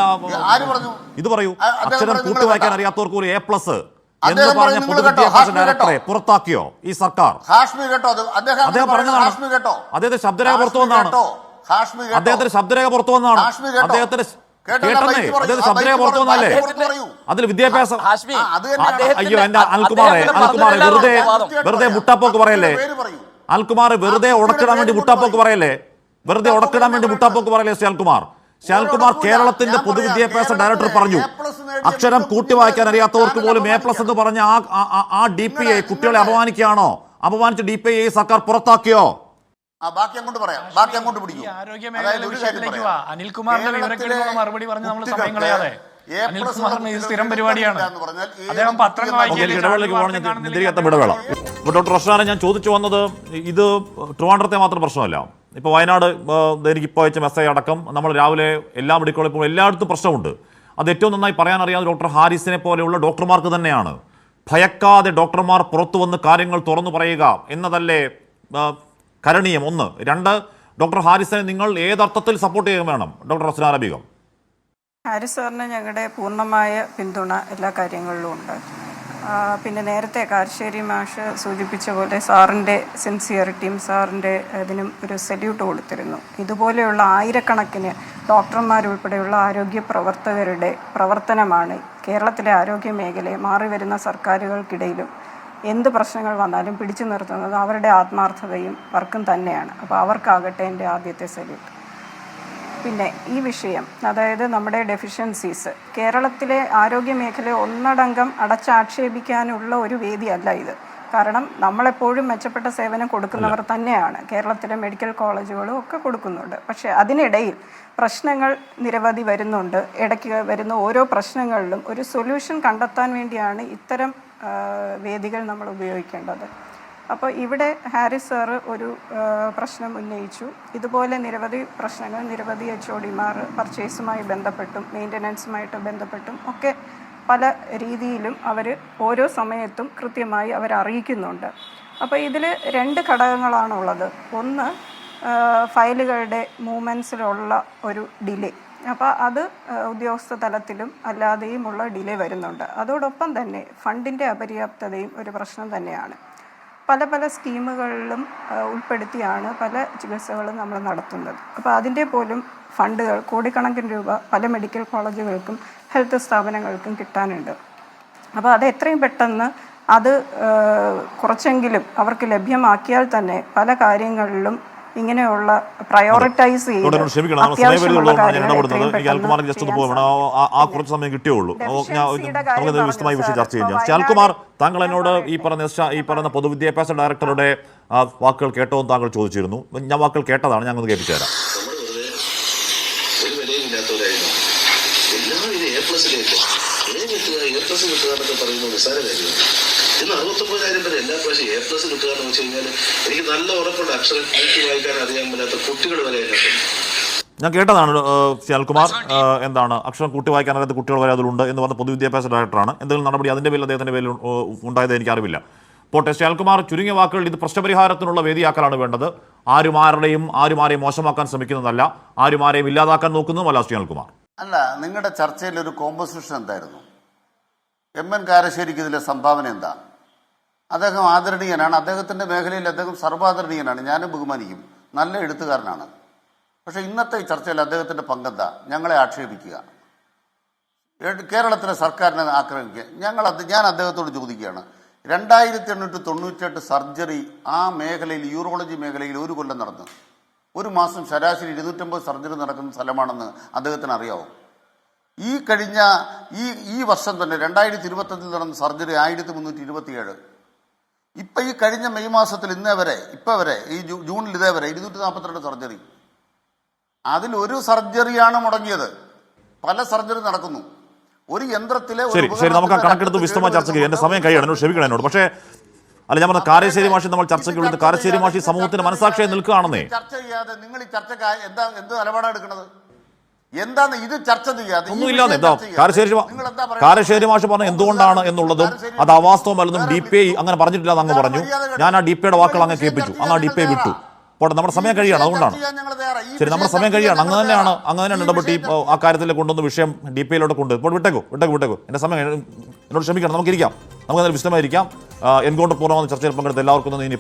ഇത് പറയൂ. അക്ഷരം കൂട്ടി വായിക്കാൻ അറിയാത്തവർക്ക് പോലും A+ എന്ന് പറഞ്ഞ പൊതുവിദ്യാഭ്യാസ ഡയറക്ടറെ പുറത്താക്കിയോ ഈ സർക്കാർ? അദ്ദേഹം പറഞ്ഞതാണ്. അദ്ദേഹത്തെ ശബ്ദരേഖ പുറത്തു വന്നതാണ്. അദ്ദേഹത്തിന്റെ ശബ്ദരേഖ പുറത്തു വന്നതാണ്. അദ്ദേഹത്തിന്റെ ശബ്ദരേഖ പുറത്തു വന്നല്ലേ? അതിൽ വിദ്യാഭ്യാസം. അയ്യോ, എന്റെ അനിൽകുമാറെ വെറുതെ മുട്ടാപ്പോക്ക് പറയല്ലേ? അനിൽകുമാർ വെറുതെ ഉടക്കിടാൻ വേണ്ടി മുട്ടാപ്പോക്ക് പറയല്ലേ? ശ്യാൽകുമാർ, കേരളത്തിന്റെ പൊതുവിദ്യാഭ്യാസ ഡയറക്ടർ പറഞ്ഞു അക്ഷരം കൂട്ടി വായിക്കാൻ അറിയാത്തവർക്ക് പോലും A+ എന്ന് പറഞ്ഞ ആ DPI കുട്ടികളെ അപമാനിക്കുകയാണോ? അപമാനിച്ച DPI സർക്കാർ പുറത്താക്കിയോ? ബാക്കി അങ്ങോട്ട് പറയാം, ബാക്കി അങ്ങോട്ട് പിടിക്കും. അനിൽകുമാറിന്റെ വിവരക്കേടുള്ള മറുപടി പറഞ്ഞ് നമ്മൾ സമയം കളയാതെ. അനിൽകുമാറിന് ഇത് സ്ഥിരം പരിപാടിയാണ്. അദ്ദേഹം പത്രങ്ങൾ ഇടവേള. ഡോക്ടർ റോഷനാനെ ഞാൻ ചോദിച്ചു വന്നത്, ഇത് ട്രിവാൻഡ്രത്തെ മാത്രം പ്രശ്നമല്ല. ഇപ്പോൾ വയനാട് എനിക്കിപ്പോൾ അയച്ച മെസ്സേജ് അടക്കം നമ്മൾ രാവിലെ എല്ലാ മെഡിക്കൽ ഇപ്പോൾ എല്ലായിടത്തും പ്രശ്നമുണ്ട്. അത് ഏറ്റവും നന്നായി പറയാൻ അറിയാവുന്ന ഡോക്ടർ ഹാരിസിനെ പോലെയുള്ള ഡോക്ടർമാർക്ക് തന്നെയാണ്. ഭയക്കാതെ ഡോക്ടർമാർ പുറത്തു വന്ന് കാര്യങ്ങൾ തുറന്നു പറയുക എന്നതല്ലേ കരണീയം? 1. 2, ഡോക്ടർ ഹാരിസിനെ നിങ്ങൾ ഏതർത്ഥത്തിൽ സപ്പോർട്ട് ചെയ്യുകയും വേണം ഡോക്ടർ റസ്നാന ബീഗം? ഹാരിസ് സാറിന് ഞങ്ങളുടെ പൂർണ്ണമായ പിന്തുണ എല്ലാ കാര്യങ്ങളിലും ഉണ്ട്. പിന്നെ നേരത്തെ കാരശ്ശേരി മാഷ് സൂചിപ്പിച്ച പോലെ സാറിൻ്റെ സിൻസിയറിറ്റിയും സാറിൻ്റെ ഇതിനും ഒരു സല്യൂട്ട് കൊടുത്തിരുന്നു. ഇതുപോലെയുള്ള ആയിരക്കണക്കിന് ഡോക്ടർമാരുൾപ്പെടെയുള്ള ആരോഗ്യ പ്രവർത്തകരുടെ പ്രവർത്തനമാണ് കേരളത്തിലെ ആരോഗ്യ മേഖലയെ മാറി വരുന്ന സർക്കാരുകൾക്കിടയിലും എന്ത് പ്രശ്നങ്ങൾ വന്നാലും പിടിച്ചു നിർത്തുന്നത് അവരുടെ ആത്മാർത്ഥതയും വർക്കും തന്നെയാണ്. അപ്പോൾ അവർക്കാകട്ടെ എൻ്റെ ആദ്യത്തെ സല്യൂട്ട്. പിന്നെ ഈ വിഷയം, അതായത് നമ്മുടെ ഡെഫിഷ്യൻസീസ്, കേരളത്തിലെ ആരോഗ്യ മേഖലയെ ഒന്നടങ്കം അടച്ചാക്ഷേപിക്കാനുള്ള ഒരു വേദിയല്ല ഇത്. കാരണം നമ്മളെപ്പോഴും മെച്ചപ്പെട്ട സേവനം കൊടുക്കുന്നവർ തന്നെയാണ്. കേരളത്തിലെ മെഡിക്കൽ കോളേജുകളും ഒക്കെ കൊടുക്കുന്നുണ്ട്. പക്ഷേ അതിനിടയിൽ പ്രശ്നങ്ങൾ നിരവധി വരുന്നുണ്ട്. ഇടയ്ക്ക് വരുന്ന ഓരോ പ്രശ്നങ്ങളിലും ഒരു സൊല്യൂഷൻ കണ്ടെത്താൻ വേണ്ടിയാണ് ഇത്തരം വേദികൾ നമ്മൾ ഉപയോഗിക്കേണ്ടത്. അപ്പോൾ ഇവിടെ ഹാരിസ് സാറ് ഒരു പ്രശ്നം ഉന്നയിച്ചു. ഇതുപോലെ നിരവധി പ്രശ്നങ്ങൾ, നിരവധി HODമാർ പർച്ചേസുമായി ബന്ധപ്പെട്ടും മെയിൻ്റനൻസുമായിട്ട് ബന്ധപ്പെട്ടും ഒക്കെ പല രീതിയിലും അവർ ഓരോ സമയത്തും കൃത്യമായി അവർ അറിയിക്കുന്നുണ്ട്. അപ്പോൾ ഇതിൽ 2 ഘടകങ്ങളാണുള്ളത്. ഒന്ന്, ഫയലുകളുടെ മൂവ്മെൻറ്റ്സിലുള്ള ഒരു ഡിലേ. അപ്പോൾ അത് ഉദ്യോഗസ്ഥ തലത്തിലും അല്ലാതെയുമുള്ള ഡിലേ വരുന്നുണ്ട്. അതോടൊപ്പം തന്നെ ഫണ്ടിൻ്റെ അപര്യാപ്തതയും ഒരു പ്രശ്നം തന്നെയാണ്. പല പല സ്കീമുകളിലും ഉൾപ്പെടുത്തിയാണ് പല ചികിത്സകളും നമ്മൾ നടത്തുന്നത്. അപ്പോൾ അതിൻ്റെ പോലും ഫണ്ടുകൾ കോടിക്കണക്കിന് രൂപ പല മെഡിക്കൽ കോളേജുകൾക്കും ഹെൽത്ത് സ്ഥാപനങ്ങൾക്കും കിട്ടാനുണ്ട്. അപ്പോൾ അത് എത്രയും പെട്ടെന്ന് അത് കുറച്ചെങ്കിലും അവർക്ക് ലഭ്യമാക്കിയാൽ തന്നെ പല കാര്യങ്ങളിലും ഇങ്ങനെയുള്ള പ്രയോറിറ്റൈസ് കുറച്ച് സമയം കിട്ടിയുള്ളൂ. നമുക്ക് വിശദമായി വിഷയം ചർച്ച ചെയ്യാം. ശ്യാൽകുമാർ, താങ്കൾ എന്നോട് ഈ പറയുന്ന പൊതുവിദ്യാഭ്യാസ ഡയറക്ടറുടെ വാക്കുകൾ കേട്ടോ എന്ന് താങ്കൾ ചോദിച്ചിരുന്നു. ഞാൻ വാക്കുകൾ കേട്ടതാണ്, ഞാൻ ഒന്ന് കേൾപ്പിച്ചു തരാം. ഇന്ന് 69,000 പേര് എല്ലാ പ്രാവശ്യം A+ കിട്ടുക എന്ന് വെച്ച് കഴിഞ്ഞാൽ എനിക്ക് നല്ല ഉറപ്പുണ്ട് അക്ഷരം കൂട്ടി വായിക്കാൻ അറിയാൻ പറ്റാത്ത കുട്ടികൾ വരെ അതിനകത്തുണ്ട്. ഞാൻ കേട്ടതാണ് ശ്യാൽകുമാർ. എന്താണ് അക്ഷരം കൂട്ടി വായിക്കാൻ അറിയാത്ത കുട്ടികൾ വരെ അതിലുണ്ട് എന്ന് പറഞ്ഞ പൊതുവിദ്യാഭ്യാസ ഡയറക്ടറാണ്. എന്തെങ്കിലും നടപടി അതിന്റെ പേരിൽ അദ്ദേഹത്തിന്റെ പേരിൽ ഉണ്ടായത് എനിക്കറിവില്ല. പോട്ടെ ശ്യാൽകുമാർ, ചുരുങ്ങിയ വാക്കുകൾ ഇത് പ്രശ്നപരിഹാരത്തിനുള്ള വേദിയാക്കലാണ് വേണ്ടത്. ആരുമാരെയും മോശമാക്കാൻ ശ്രമിക്കുന്നതല്ല, ആരുമാരെയും ഇല്ലാതാക്കാൻ നോക്കുന്നതുമല്ല. ശ്യാൽകുമാർ, അല്ല, നിങ്ങളുടെ ചർച്ചയിൽ ഒരു കോമ്പോസിഷൻ എന്തായിരുന്നു? എം.എൻ. കാരശ്ശേരിക്ക് ഇതിലെ സംഭാവന എന്താ? അദ്ദേഹം ആദരണീയനാണ്, അദ്ദേഹത്തിൻ്റെ മേഖലയിൽ അദ്ദേഹം സർവാദരണീയനാണ്, ഞാനും ബഹുമാനിക്കും, നല്ല എഴുത്തുകാരനാണ്. പക്ഷേ ഇന്നത്തെ ഈ ചർച്ചയിൽ അദ്ദേഹത്തിൻ്റെ പങ്കെന്താ? ഞങ്ങളെ ആക്ഷേപിക്കുക, കേരളത്തിലെ സർക്കാരിനെ ആക്രമിക്കുക. ഞാൻ അദ്ദേഹത്തോട് ചോദിക്കുകയാണ്, 2898 സർജറി ആ മേഖലയിൽ, യൂറോളജി മേഖലയിൽ ഒരു കൊല്ലം നടന്നു. ഒരു മാസം ശരാശരി 250 സർജറി നടക്കുന്ന സ്ഥലമാണെന്ന് അദ്ദേഹത്തിന് അറിയാവും. ഈ വർഷം തന്നെ 2025 നടന്ന സർജറി 1327. ഇപ്പം ഈ കഴിഞ്ഞ മെയ് മാസത്തിൽ ഇപ്പം വരെ ഈ ജൂണിൽ ഇതേവരെ 242 സർജറി. അതിലൊരു സർജറിയാണ് മുടങ്ങിയത്. പല സർജറി നടക്കുന്നു. ഒരു യന്ത്രത്തിലെ ശരി, നമുക്ക് ആ കണക്കെടുത്ത് വിശദമായി ചർച്ച ചെയ്യാം. എന്റെ സമയം കഴിയണം, എന്നോട് ക്ഷമിക്കണം എന്നോട്. പക്ഷേ അല്ല, ഞാൻ പറഞ്ഞ കാരശ്ശേരി മാഷി നമ്മൾ ചർച്ചയ്ക്ക് വിളിച്ച് കാരശ്ശേരി മാഷി സമൂഹത്തിന് മനസാക്ഷിയായി നിൽക്കുകയാണെന്നേ. ചർച്ച ചെയ്യാതെ നിങ്ങൾ ഈ ചർച്ചക്ക് എന്ത് നിലപാടാണ് എടുക്കുന്നത്? എന്താണ് ഇത് ചർച്ച ചെയ്യാതെ? ഒന്നുമില്ലാന്ന് എന്താ കാരശ്ശേരി മാഷ് പറഞ്ഞ എന്തുകൊണ്ടാണ് എന്നുള്ളതും അത് അവാസ്തവമല്ലെന്നും DPI അങ്ങനെ പറഞ്ഞിട്ടില്ല അങ്ങ് പറഞ്ഞു. ഞാൻ ആ DPIയുടെ വാക്കുകൾ അങ്ങ് കേൾപ്പിച്ചു, അങ്ങ് ആ DPI വിട്ടു. പോട്ടെ, നമ്മുടെ സമയം കഴിയാണ്, അതുകൊണ്ടാണ്. ശരി, നമ്മുടെ സമയം കഴിയാണ്. അങ്ങ് തന്നെയാണ് ഇടപെട്ട് ആ കാര്യത്തിൽ കൊണ്ടുവന്ന് വിഷയം DPIയിലോട്ട് കൊണ്ട് ഇപ്പോൾ വിട്ടേക്കോ. എന്റെ സമയം എന്നോട് ക്ഷമിക്കണം, നമുക്കിരിക്കാം, നമുക്ക് വിശദമായിരിക്കാം. എൻകൗണ്ടർ പൂർണ്ണമായ ചർച്ചയിൽ പങ്കെടുത്ത എല്ലാവർക്കും ഇനി